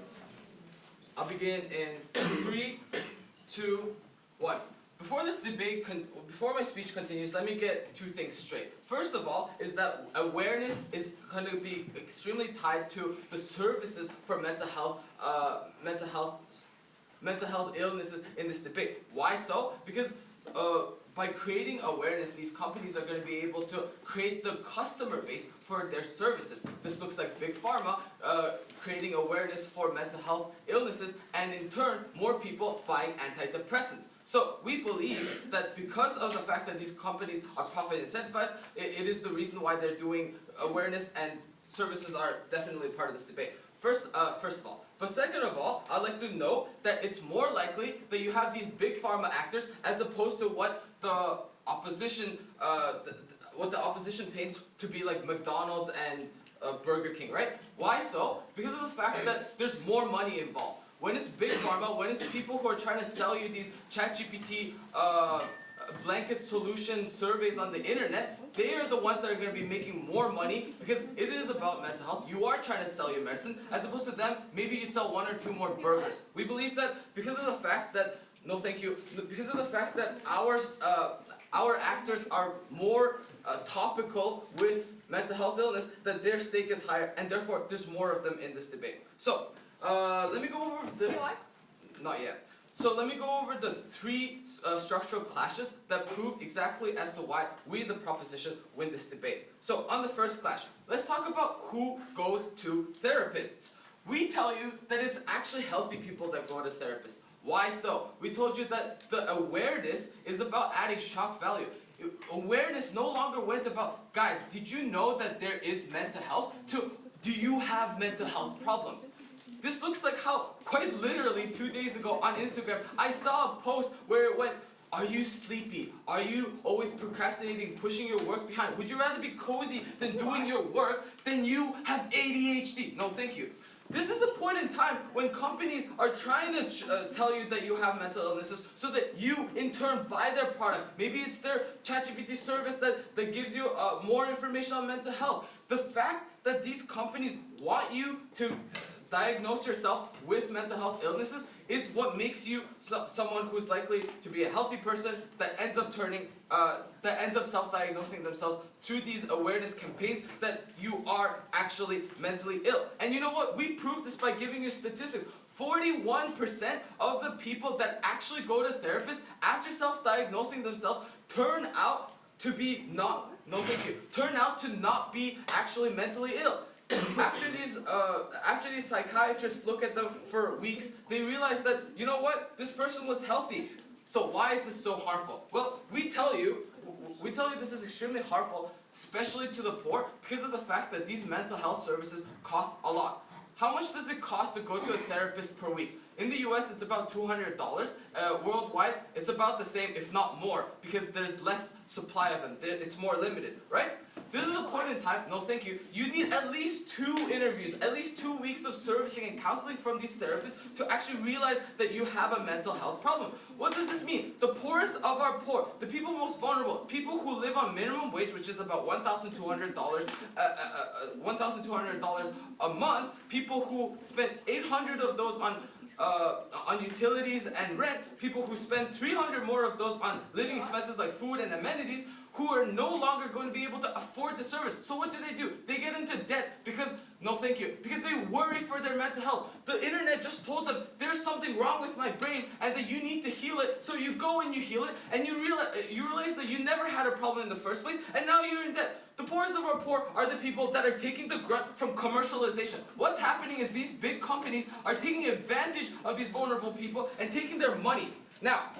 begin in 3, 2, 1. Before my speech continues, let me get two things straight. First of all, is that awareness is going to be extremely tied to the services for mental health illnesses in this debate. Why so? Because by creating awareness, these companies are going to be able to create the customer base for their services. This looks like Big Pharma creating awareness for mental health illnesses, and in turn, more people buying antidepressants. So we believe that because of the fact that these companies are profit incentivized, it is the reason why they're doing awareness, and services are definitely part of this debate. First of all. But second of all, I'd like to note that it's more likely that you have these big pharma actors as opposed to what the opposition paints to be like McDonald's and Burger King, right? Why so? Because of the fact that there's more money involved. When it's big pharma, when it's people who are trying to sell you these ChatGPT blanket solution surveys on the internet, they are the ones that are going to be making more money, because it is about mental health. You are trying to sell your medicine, as opposed to them, maybe you sell 1 or 2 more burgers. We believe that because of the fact that, no thank you, because of the fact that our actors are more topical with mental health illness, that their stake is higher, and therefore there's more of them in this debate. So, let me go over the... Not yet. So let me go over the 3 structural clashes that prove exactly as to why we, the proposition, win this debate. So on the first clash, let's talk about who goes to therapists. We tell you that it's actually healthy people that go to therapists. Why so? We told you that the awareness is about adding shock value. Awareness no longer went about, guys, did you know that there is mental health? To, do you have mental health problems? This looks like how, quite literally 2 days ago on Instagram, I saw a post where it went, are you sleepy? Are you always procrastinating, pushing your work behind? Would you rather be cozy than doing your work? Then you have ADHD. No, thank you. This is a point in time when companies are trying to tell you that you have mental illnesses so that you, in turn, buy their product. Maybe it's their ChatGPT service that gives you more information on mental health. The fact that these companies want you to diagnose yourself with mental health illnesses is what makes you someone who's likely to be a healthy person that ends up self-diagnosing themselves through these awareness campaigns that you are actually mentally ill. And you know what? We proved this by giving you statistics. 41% of the people that actually go to therapists after self-diagnosing themselves turn out to be turn out to not be actually mentally ill. After these psychiatrists look at them for weeks, they realize that, you know what, this person was healthy. So why is this so harmful? Well, we tell you this is extremely harmful, especially to the poor, because of the fact that these mental health services cost a lot. How much does it cost to go to a therapist per week? In the US, it's about $200. Worldwide, it's about the same, if not more, because there's less supply of them. It's more limited, right? This is a point in time, no thank you, you need at least 2 interviews, at least 2 weeks of servicing and counseling from these therapists to actually realize that you have a mental health problem. What does this mean? The poorest of our poor, the people most vulnerable, people who live on minimum wage, which is about $1,200 a month, people who spend 800 of those on utilities and rent, people who spend 300 more of those on living expenses like food and amenities, who are no longer going to be able to afford the service. So what do? They get into debt because, no thank you, because they worry for their mental health. The internet just told them, there's something wrong with my brain and that you need to heal it. So you go and you heal it, and you realize that you never had a problem in the first place, and now you're in debt. The poorest of our poor are the people that are taking the grunt from commercialization. What's happening is these big companies are taking advantage of these vulnerable people and taking their money. Now,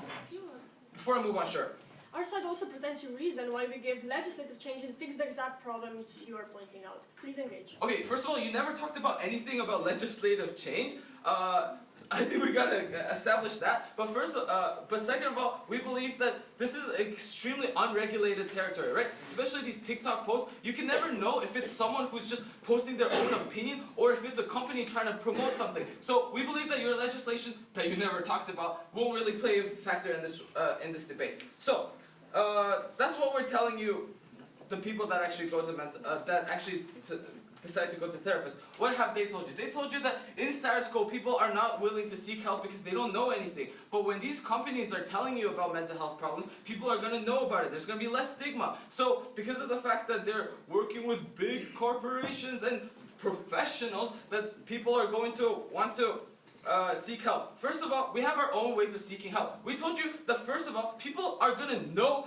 before I move on, sure. Our side also presents you reason why we give legislative change and fix the exact problems you are pointing out. Please engage. Okay, first of all, you never talked about anything about legislative change. I think we gotta establish that. But second of all, we believe that this is extremely unregulated territory, right? Especially these TikTok posts. You can never know if it's someone who's just posting their own opinion or if it's a company trying to promote something. So we believe that your legislation that you never talked about won't really play a factor in this debate. So that's what we're telling you. The people that actually go to decide to go to therapists. What have they told you? They told you that in status quo, people are not willing to seek help because they don't know anything. But when these companies are telling you about mental health problems, people are going to know about it. There's going to be less stigma. So because of the fact that they're working with big corporations and professionals, that people are going to want to seek help. First of all, we have our own ways of seeking help. We told you that first of all, people are going to know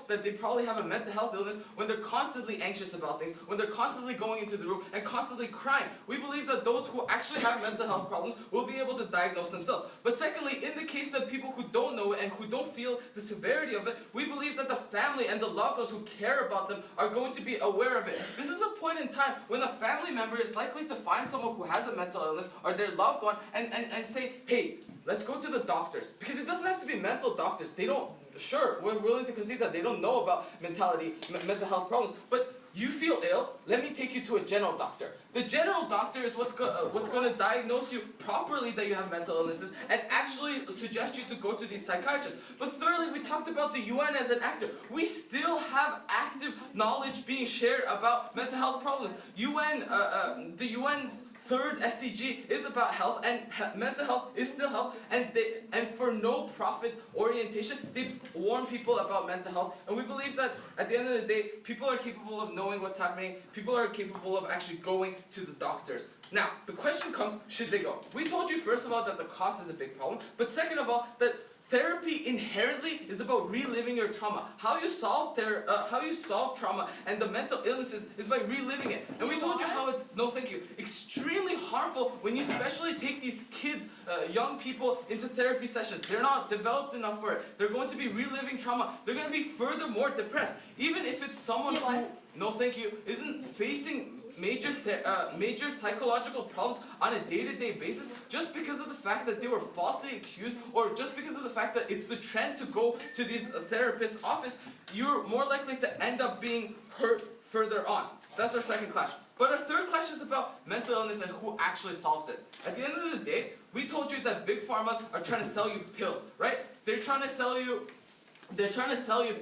that they probably have a mental health illness when they're constantly anxious about things, when they're constantly going into the room and constantly crying. We believe that those who actually have mental health problems will be able to diagnose themselves. But secondly, in the case of people who don't know it and who don't feel the severity of it, we believe that the family and the loved ones who care about them are going to be aware of it. This is a point in time when a family member is likely to find someone who has a mental illness or their loved one and say, hey, let's go to the doctors. Because it doesn't have to be mental doctors. They don't, sure, we're willing to concede that they don't know about mental health problems, but you feel ill, let me take you to a general doctor. The general doctor is what's going to diagnose you properly that you have mental illnesses and actually suggest you to go to these psychiatrists. But thirdly, we talked about the UN as an actor. We still have active knowledge being shared about mental health problems. The UN's third SDG is about health, and mental health is still health, and for no profit orientation, they warn people about mental health, and we believe that at the end of the day, people are capable of knowing what's happening, people are capable of actually going to the doctors. Now, the question comes, should they go? We told you first of all that the cost is a big problem, but second of all, that therapy inherently is about reliving your trauma. How you solve trauma and the mental illnesses is by reliving it. And we told you how it's, no thank you, extremely harmful when you especially take these kids, young people into therapy sessions. They're not developed enough for it. They're going to be reliving trauma. They're going to be furthermore depressed. Even if it's someone who, no thank you, isn't facing major psychological problems on a day-to-day basis just because of the fact that they were falsely accused, or just because of the fact that it's the trend to go to these therapist office, you're more likely to end up being hurt further on. That's our second clash. But our third clash is about mental illness and who actually solves it. At the end of the day, we told you that big pharmas are trying to sell you pills, right? They're trying to sell you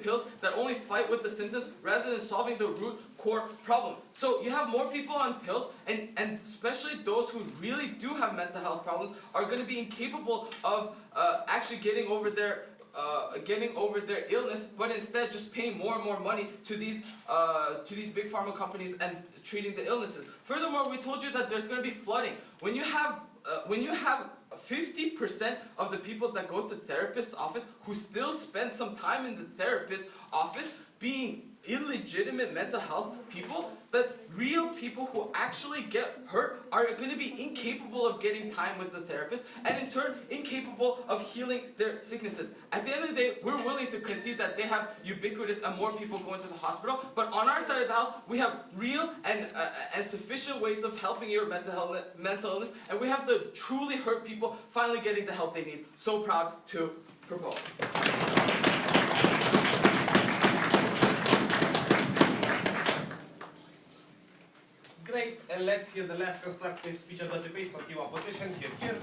pills that only fight with the symptoms rather than solving the root core problem. So you have more people on pills, and especially those who really do have mental health problems are going to be incapable of actually getting over their illness, but instead just paying more and more money to these big pharma companies and treating the illnesses. Furthermore, we told you that there's going to be flooding. When you have 50% of the people that go to therapist's office who still spend some time in the therapist's office being illegitimate mental health people, that real people who actually get hurt are going to be incapable of getting time with the therapist, and in turn incapable of healing their sicknesses. At the end of the day, we're willing to concede that they have ubiquitous and more people going to the hospital, but on our side of the house, we have real and sufficient ways of helping your mental illness, and we have the truly hurt people finally getting the help they need. So proud to propose. Great, and let's hear the last constructive speech of the debate from team opposition. Here.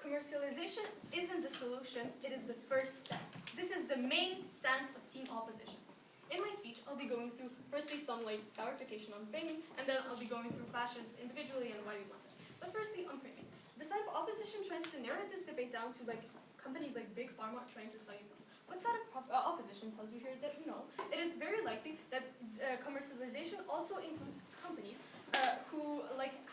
Commercialization isn't the solution, it is the first step. This is the main stance of team opposition. In my speech, I'll be going through firstly some clarification on framing, and then I'll be going through clashes individually and why we want it. But firstly, on framing. The side of opposition tries to narrow this debate down to companies like Big Pharma trying to sell you pills. What side of opposition tells you here that no, it is very likely that commercialization also includes companies who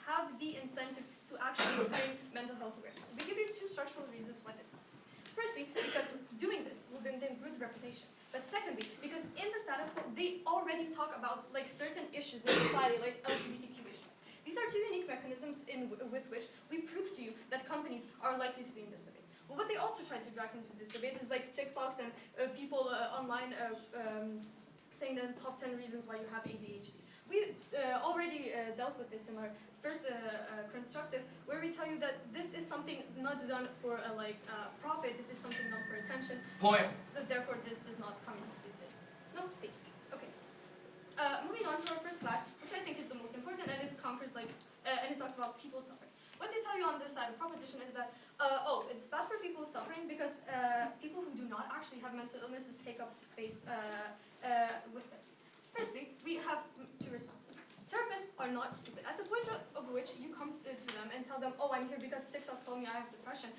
have the incentive to actually bring mental health awareness. We give you two structural reasons why this happens. Firstly, because doing this will bring them good reputation. But secondly, because in the status quo, they already talk about certain issues in society, like LGBTQ issues. These are two unique mechanisms with which we prove to you that companies are likely to be in this debate. Well, what they also try to drag into this debate is TikToks and people online saying the top 10 reasons why you have ADHD. We already dealt with this in our first constructive, where we tell you that this is something not done for profit. This is something done for attention. Point. Therefore, this does not come into the debate. No, thank you. Okay. Moving on to our first clash, which I think is the most important, and it conquers and it talks about people suffering. What they tell you on this side of proposition is that it's bad for people suffering because people who do not actually have mental illnesses take up space with them. Firstly, we have two responses. Therapists are not stupid. At the point of which you come to them and tell them, oh, I'm here because TikTok told me I have depression,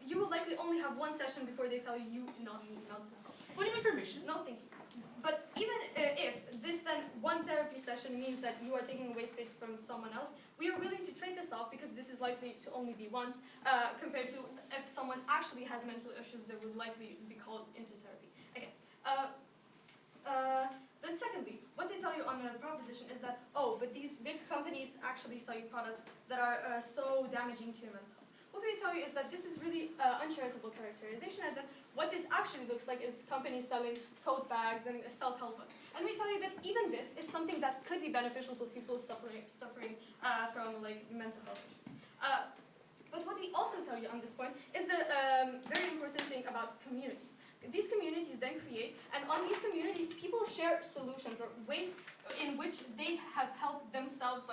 you will likely only have one session before they tell you you do not need mental health. Point of information. No, thank you. But even if this then one therapy session means that you are taking away space from someone else, we are willing to trade this off because this is likely to only be once, compared to if someone actually has mental issues that would likely be called into therapy. Okay. Then secondly, what they tell you on the proposition is that, but these big companies actually sell you products that are so damaging to your mental health. What they tell you is that this is really uncharitable characterization, and that what this actually looks like is companies selling tote bags and self-help books. And we tell you that even this is something that could be beneficial to people suffering from mental health issues. But what we also tell you on this point is the very important thing about communities. These communities then create, and on these communities, people share solutions or ways in which they have helped themselves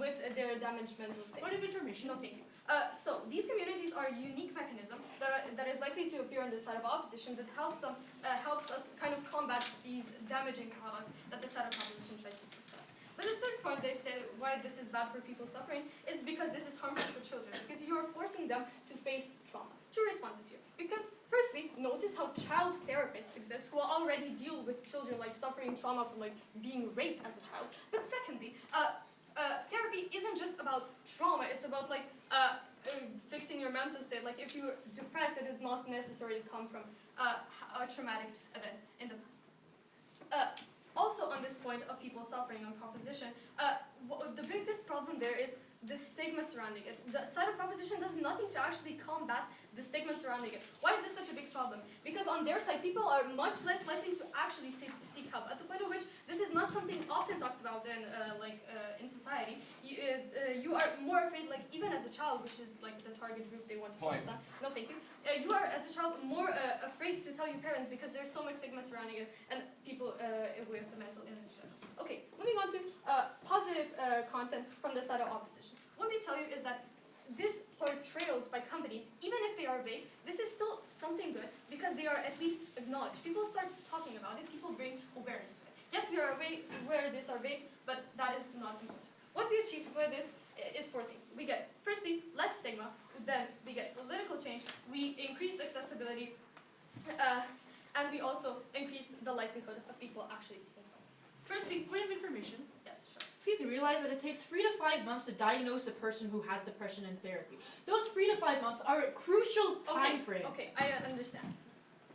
with their damaged mental state. Point of information. No, thank you. So these communities are a unique mechanism that is likely to appear on the side of opposition that helps us kind of combat these damaging products that the side of opposition tries to put us. But the third point they say why this is bad for people suffering is because this is harmful for children, because you are forcing them to face trauma. Two responses here. Because firstly, notice how child therapists exist who already deal with children suffering trauma from being raped as a child. But secondly, therapy isn't just about trauma, it's about fixing your mental state. If you're depressed, it is not necessarily come from a traumatic event in the past. Also on this point of people suffering on proposition, the biggest problem there is the stigma surrounding it. The side of proposition does nothing to actually combat the stigma surrounding it. Why is this such a big problem? Because on their side, people are much less likely to actually seek help, at the point of which this is not something often talked about in society. You are more afraid, even as a child, which is the target group they want to focus on. No, thank you. You are, as a child, more afraid to tell your parents because there's so much stigma surrounding it, and people with mental illness. Okay, moving on to positive content from the side of opposition. What we tell you is that this portrayals by companies, even if they are vague, this is still something good because they are at least acknowledged. People start talking about it, people bring awareness to it. Yes, we are aware these are vague, but that is not important. What we achieve by this is 4 things. We get, firstly, less stigma, then we get political change, we increase accessibility, and we also increase the likelihood of people actually speaking. Firstly, point of information. Yes, sure. Please realize that it takes 3 to 5 months to diagnose a person who has depression in therapy. Those 3 to 5 months are a crucial time frame. Okay, I understand.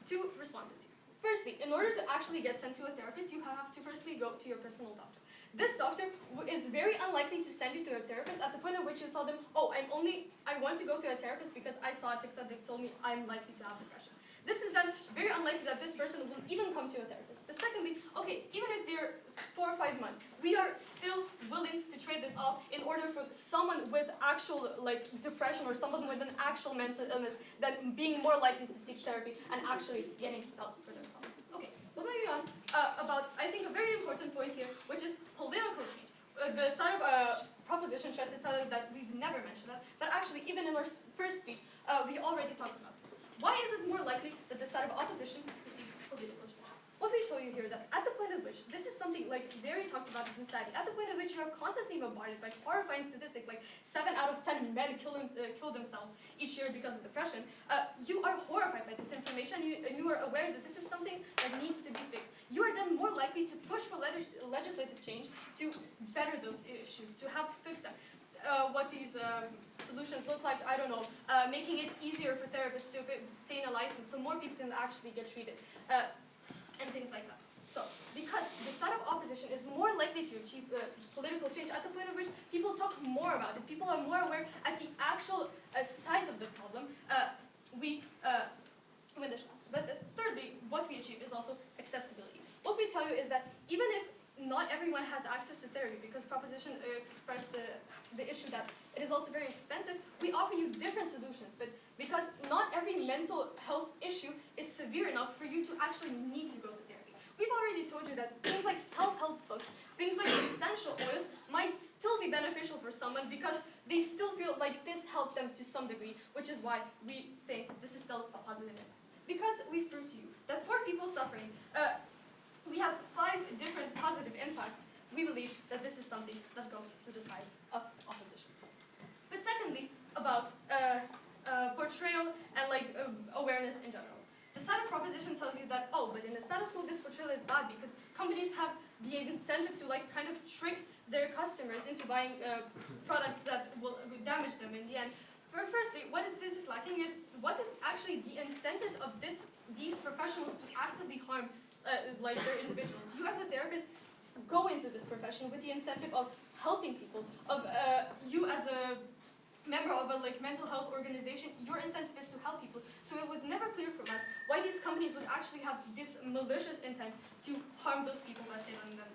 2 responses here. Firstly, in order to actually get sent to a therapist, you have to firstly go to your personal doctor. This doctor is very unlikely to send you to a therapist at the point at which you tell them, oh, I want to go to a therapist because I saw a TikTok that told me I'm likely to have depression. This is then very unlikely that this person will even come to a therapist. But secondly, okay, even if they're 4 or 5 months, we are still willing to trade this off in order for someone with actual depression or someone with an actual mental illness than being more likely to seek therapy and actually getting help for themselves. Okay, but moving on about, I think, a very important point here, which is political change. The side of proposition tries to tell us that we've never mentioned that, but actually, even in our first speech, we already talked about this. Why is it more likely that the side of opposition receives political change? What we told you here that at the point at which, this is something very talked about in society, at the point at which you are constantly bombarded by horrifying statistics like 7 out of 10 men kill themselves each year because of depression, you are horrified by this information and you are aware that this is something that needs to be fixed. You are then more likely to push for legislative change to better those issues, to help fix them. What these solutions look like, I don't know, making it easier for therapists to obtain a license so more people can actually get treated, and things like that. So, because the side of opposition is more likely to achieve political change at the point at which people talk more about it, people are more aware at the actual size of the problem, we win this class. But thirdly, what we achieve is also accessibility. What we tell you is that even if not everyone has access to therapy, because proposition expressed the issue that it is also very expensive, we offer you different solutions, but because not every mental health issue is severe enough for you to actually need to go to therapy. We've already told you that things like self-help books, things like essential oils might still be beneficial for someone because they still feel like this helped them to some degree, which is why we think this is still a positive impact. Because we've proved to you that for people suffering, we have 5 different positive impacts. We believe that this is something that goes to the side of opposition. But secondly, about portrayal and awareness in general. The side of proposition tells you that, oh, but in the status quo, this portrayal is bad because companies have the incentive to kind of trick their customers into buying products that will damage them in the end. Firstly, what this is lacking is what is actually the incentive of these professionals to actively harm their individuals. You as a therapist go into this profession with the incentive of helping people, of you as a member of a mental health organization, your incentive is to help people. So it was never clear from us why these companies would actually have this malicious intent to harm those people by selling them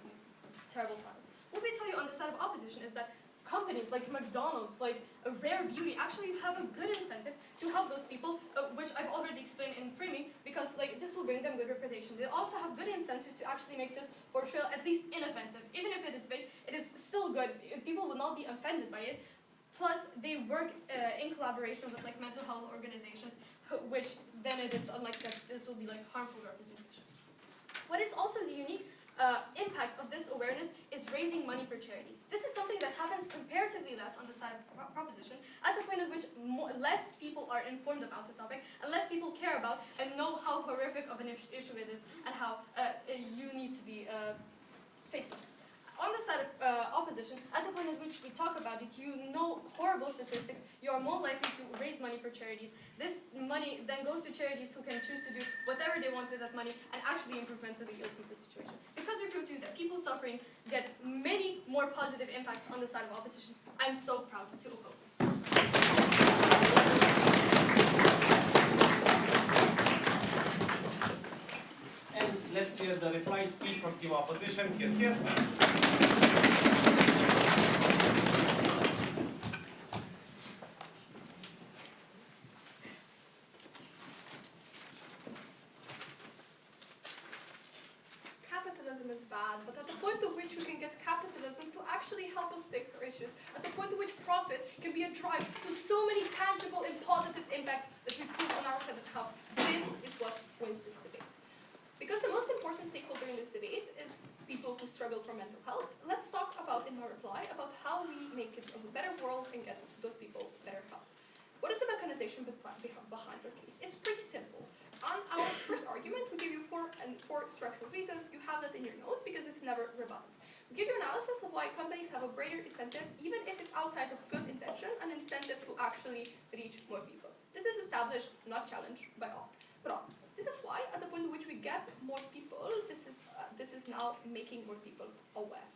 terrible products. What we tell you on the side of opposition is that companies like McDonald's, like Rare Beauty, actually have a good incentive to help those people, which I've already explained in framing, because this will bring them good reputation. They also have good incentive to actually make this portrayal at least inoffensive. Even if it is vague, it is still good. People will not be offended by it. Plus, they work in collaboration with mental health organizations, which then it is unlike that this will be harmful representation. What is also the unique impact of this awareness is raising money for charities. This is something that happens comparatively less on the side of proposition, at the point at which less people are informed about the topic, and less people care about and know how horrific of an issue it is, and how you need to be faced with it. On the side of opposition, at the point at which we talk about it, you know horrible statistics, you are more likely to raise money for charities. This money then goes to charities who can choose to do whatever they want with that money and actually improve mentally ill people's situation. Because we proved to you that people suffering get many more positive impacts on the side of opposition, I'm so proud to oppose. And let's hear the reply speech from team opposition. Here. Capitalism is bad, but at the point at which we can get capitalism to actually help us fix our issues, at the point at which profit can be a drive to so many it a better world and get those people better help. What is the mechanization behind our case? It's pretty simple. On our first argument, we give you four structural reasons. You have that in your notes because it's never rebutted. We give you analysis of why companies have a greater incentive, even if it's outside of good intention, an incentive to actually reach more people. This is established, not challenged by all. But this is why, at the point at which we get more people, this is now making more people aware.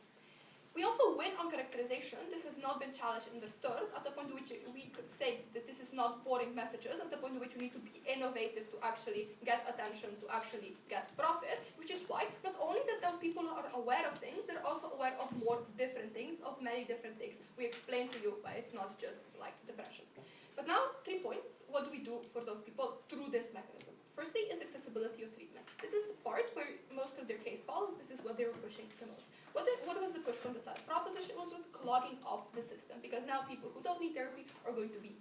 We also win on characterization. This has not been challenged in the third, at the point at which we could say that this is not boring messages, at the point at which we need to be innovative to actually get attention, to actually get profit, which is why not only that the people are aware of things, they're also aware of more different things, of many different things. We explain to you why it's not just like depression. But now, 3 points. What do we do for those people through this mechanism? Firstly is accessibility of treatment. This is the part where most of their case follows. This is what they were pushing the most. What was the push from the side of proposition? It was with clogging up the system, because now people who don't need therapy are going to be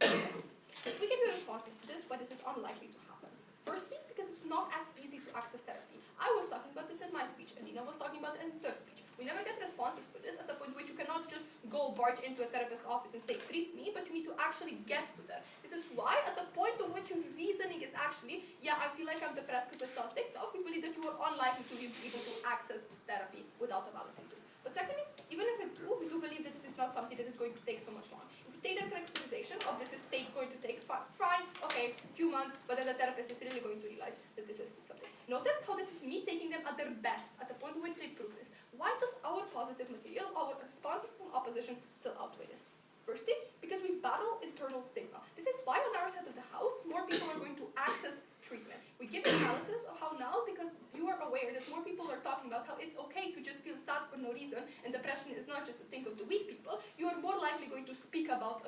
We give you responses to this, but this is unlikely to happen. Firstly, because it's not as easy to access therapy. I was talking about this in my speech, and Nina was talking about it in her speech. We never get responses for this at the point at which you cannot just go barge into a therapist's office and say, treat me, but you need to actually get to that. This is why at the point at which your reasoning is actually, yeah, I feel like I'm depressed because I saw TikTok, we believe that you are unlikely to be able to access therapy without a valid basis. But secondly, even if we do believe that this is not something that is going to take so much long. If state and characterization of this is going to take fine, okay, few months, but then the therapist is really going to realize that this is something. Notice how this is me taking them at their best, at the point at which they prove this. Why does our positive material, our responses from opposition, still outweigh this? Firstly, because we battle internal stigma. This is why on our side of the house, more people are going to access treatment. We give analysis of how now, because you are aware that more people are talking about how it's okay to just feel sad for no reason, and depression is not just a thing of the weak people, you are more likely going to speak up about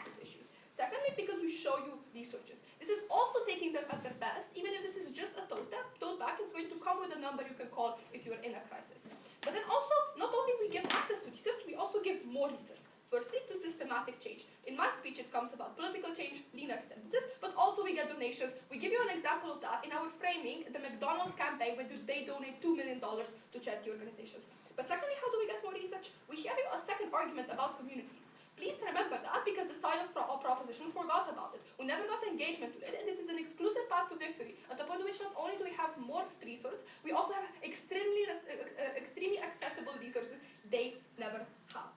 these issues. Secondly, because we show you researches. This is also taking them at their best, even if this is just a tote bag is going to come with a number you can call if you're in a crisis. But then also, not only we give access to research, we also give more research. Firstly, to systematic change. In my speech, it comes about political change, Lena extended this, but also we get donations. We give you an example of that in our framing, the McDonald's campaign, where they donate $2 million to charity organizations. But secondly, how do we get more research? We have a second argument about communities. Please remember that, because the side of proposition forgot about it. We never got engagement with it, and this is an exclusive path to victory, at the point at which not only do we have more resources, we also have extremely accessible resources they never have.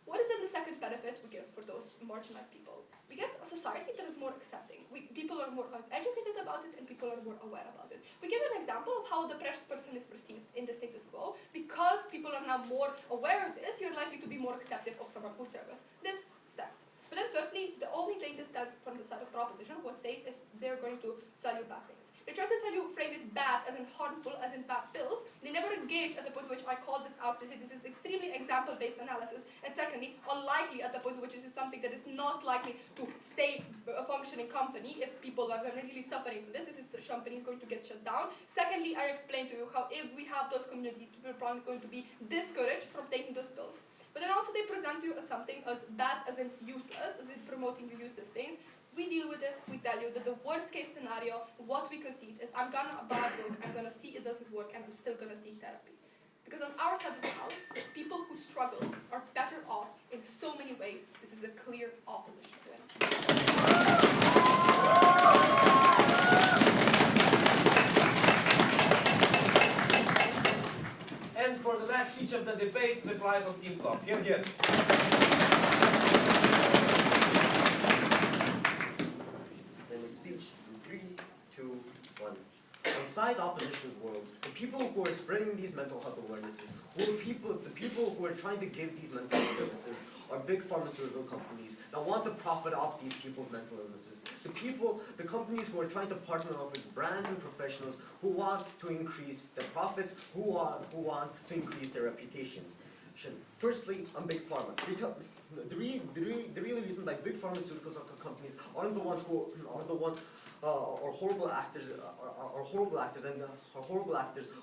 What is then the second benefit we give for those marginalized people? We get a society that is more accepting. People are more educated about it, and people are more aware about it. We give an example of how a depressed person is perceived in the status quo. Because people are now more aware of this, you're likely to be more accepting of someone who struggles. This stands. But then thirdly, the only thing that stands from the side of proposition, what stays, is they're going to sell you bad things. They try to sell you, frame it bad, as in harmful, as in bad pills. They never engage at the point at which I call this out, to say this is extremely example-based analysis, and secondly, unlikely at the point at which this is something that is not likely to stay a functioning company if people are really suffering from this. This is a company is going to get shut down. Secondly, I explained to you how if we have those communities, people are probably going to be discouraged from taking those pills. But then also they present you as something as bad, as in useless, as in promoting you useless things. We deal with this, we tell you that the worst case scenario, what we concede is I'm gonna buy a book, I'm gonna see it doesn't work, and I'm still gonna seek therapy. Because on our side of the house, people who struggle are better off in so many ways. This is a clear opposition win. And for the last speech of the debate, the prize of Team Talk. Here, here. Inside opposition's world, the people who are spreading these mental health awarenesses, the people who are trying to give these mental health services, are big pharmaceutical companies that want to profit off these people's mental illnesses. The companies who are trying to partner up with brands and professionals who want to increase their profits, who want to increase their reputation. Firstly, on big pharma. The real reason why big pharmaceutical companies aren't the ones who are horrible actors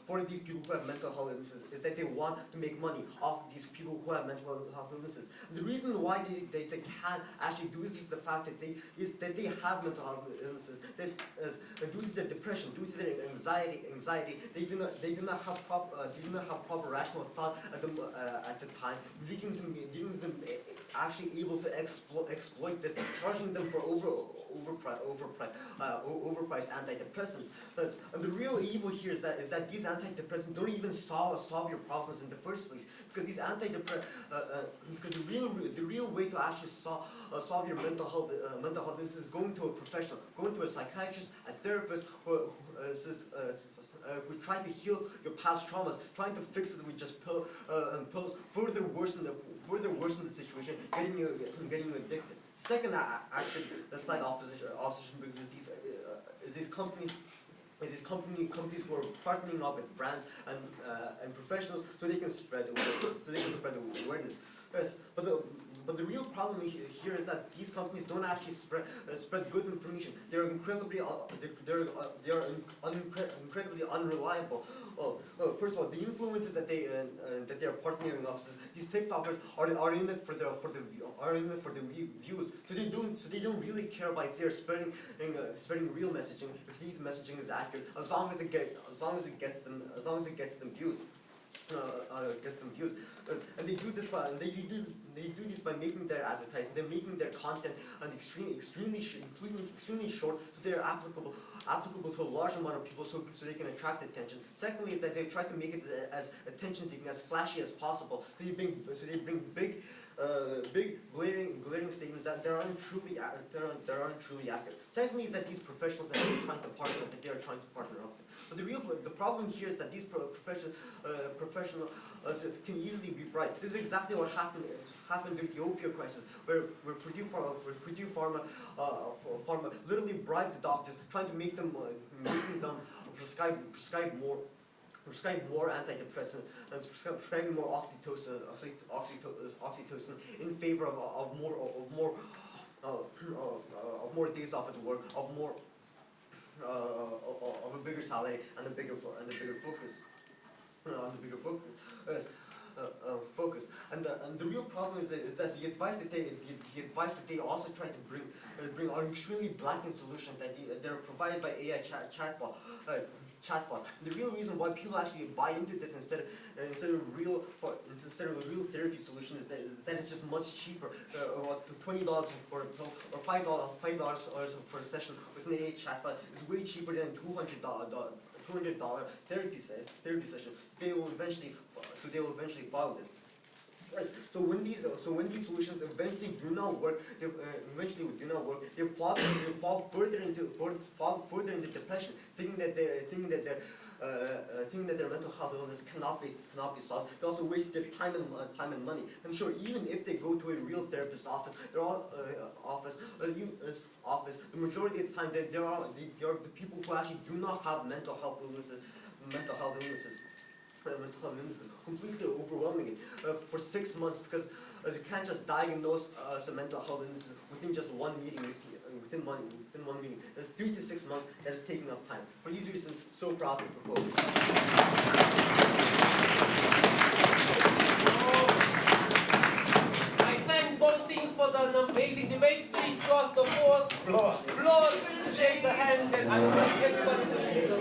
for these people who have mental health illnesses is that they want to make money off these people who have mental health illnesses. The reason why they can't actually do this is the fact that they have mental health illnesses, that due to their depression, due to their anxiety, they do not have proper rational thought at the time, leaving them actually able to exploit this, charging them for overpriced antidepressants. And the real evil here is that these antidepressants don't even solve your problems in the first place, because these because the real way to actually solve your mental health is going to a professional, going to a psychiatrist, a therapist who try to heal your past traumas, trying to fix it with just pills, further worsen the situation, getting you addicted. Second the side opposition because these companies who are partnering up with brands and professionals so they can spread awareness. Yes, but the real problem here is that these companies don't actually spread good information. They're incredibly unreliable. First of all, the influencers that they are partnering up, these TikTokers are in it for the views. So they don't really care about if they're spreading real messaging, if these messaging is accurate, as long as it gets them views. And they do this by making their advertising, they're making their content extremely short, so they're applicable to a large amount of people, so they can attract attention. Secondly, is that they try to make it as attention-seeking, as flashy as possible. So they bring big, glaring statements that aren't truly accurate. Secondly, is that these professionals that they are trying to partner up with. But the problem here is that these professionals can easily be bribed. This is exactly what happened during the opioid crisis, where Purdue Pharma literally bribed the doctors, trying to make them prescribe more antidepressants and prescribing more oxytocin in favor of more days off at work, of a bigger salary and a bigger focus. Focus. And the real problem is that the advice that they also try to bring are extremely blanket solutions that they're provided by AI chatbot. The real reason why people actually buy into this instead of a real therapy solution is that it's just much cheaper. $20 for a pill or $5 for a session with an AI chatbot is way cheaper than $200 therapy session. They will eventually follow this. So when these solutions eventually do not work, they fall further into depression, thinking that their mental health illness cannot be solved. They also waste their time and money. And sure, even if they go to a real therapist's office, the majority of the time they are the people who actually do not have mental health illnesses. Completely overwhelming it for 6 months, because you can't just diagnose some mental health illnesses within just one meeting. Within one meeting, there's 3 to 6 months that is taking up time. For these reasons, so proudly proposed. I thank both teams for the amazing debate. Please cross the floor, shake the hands, and I would like everybody to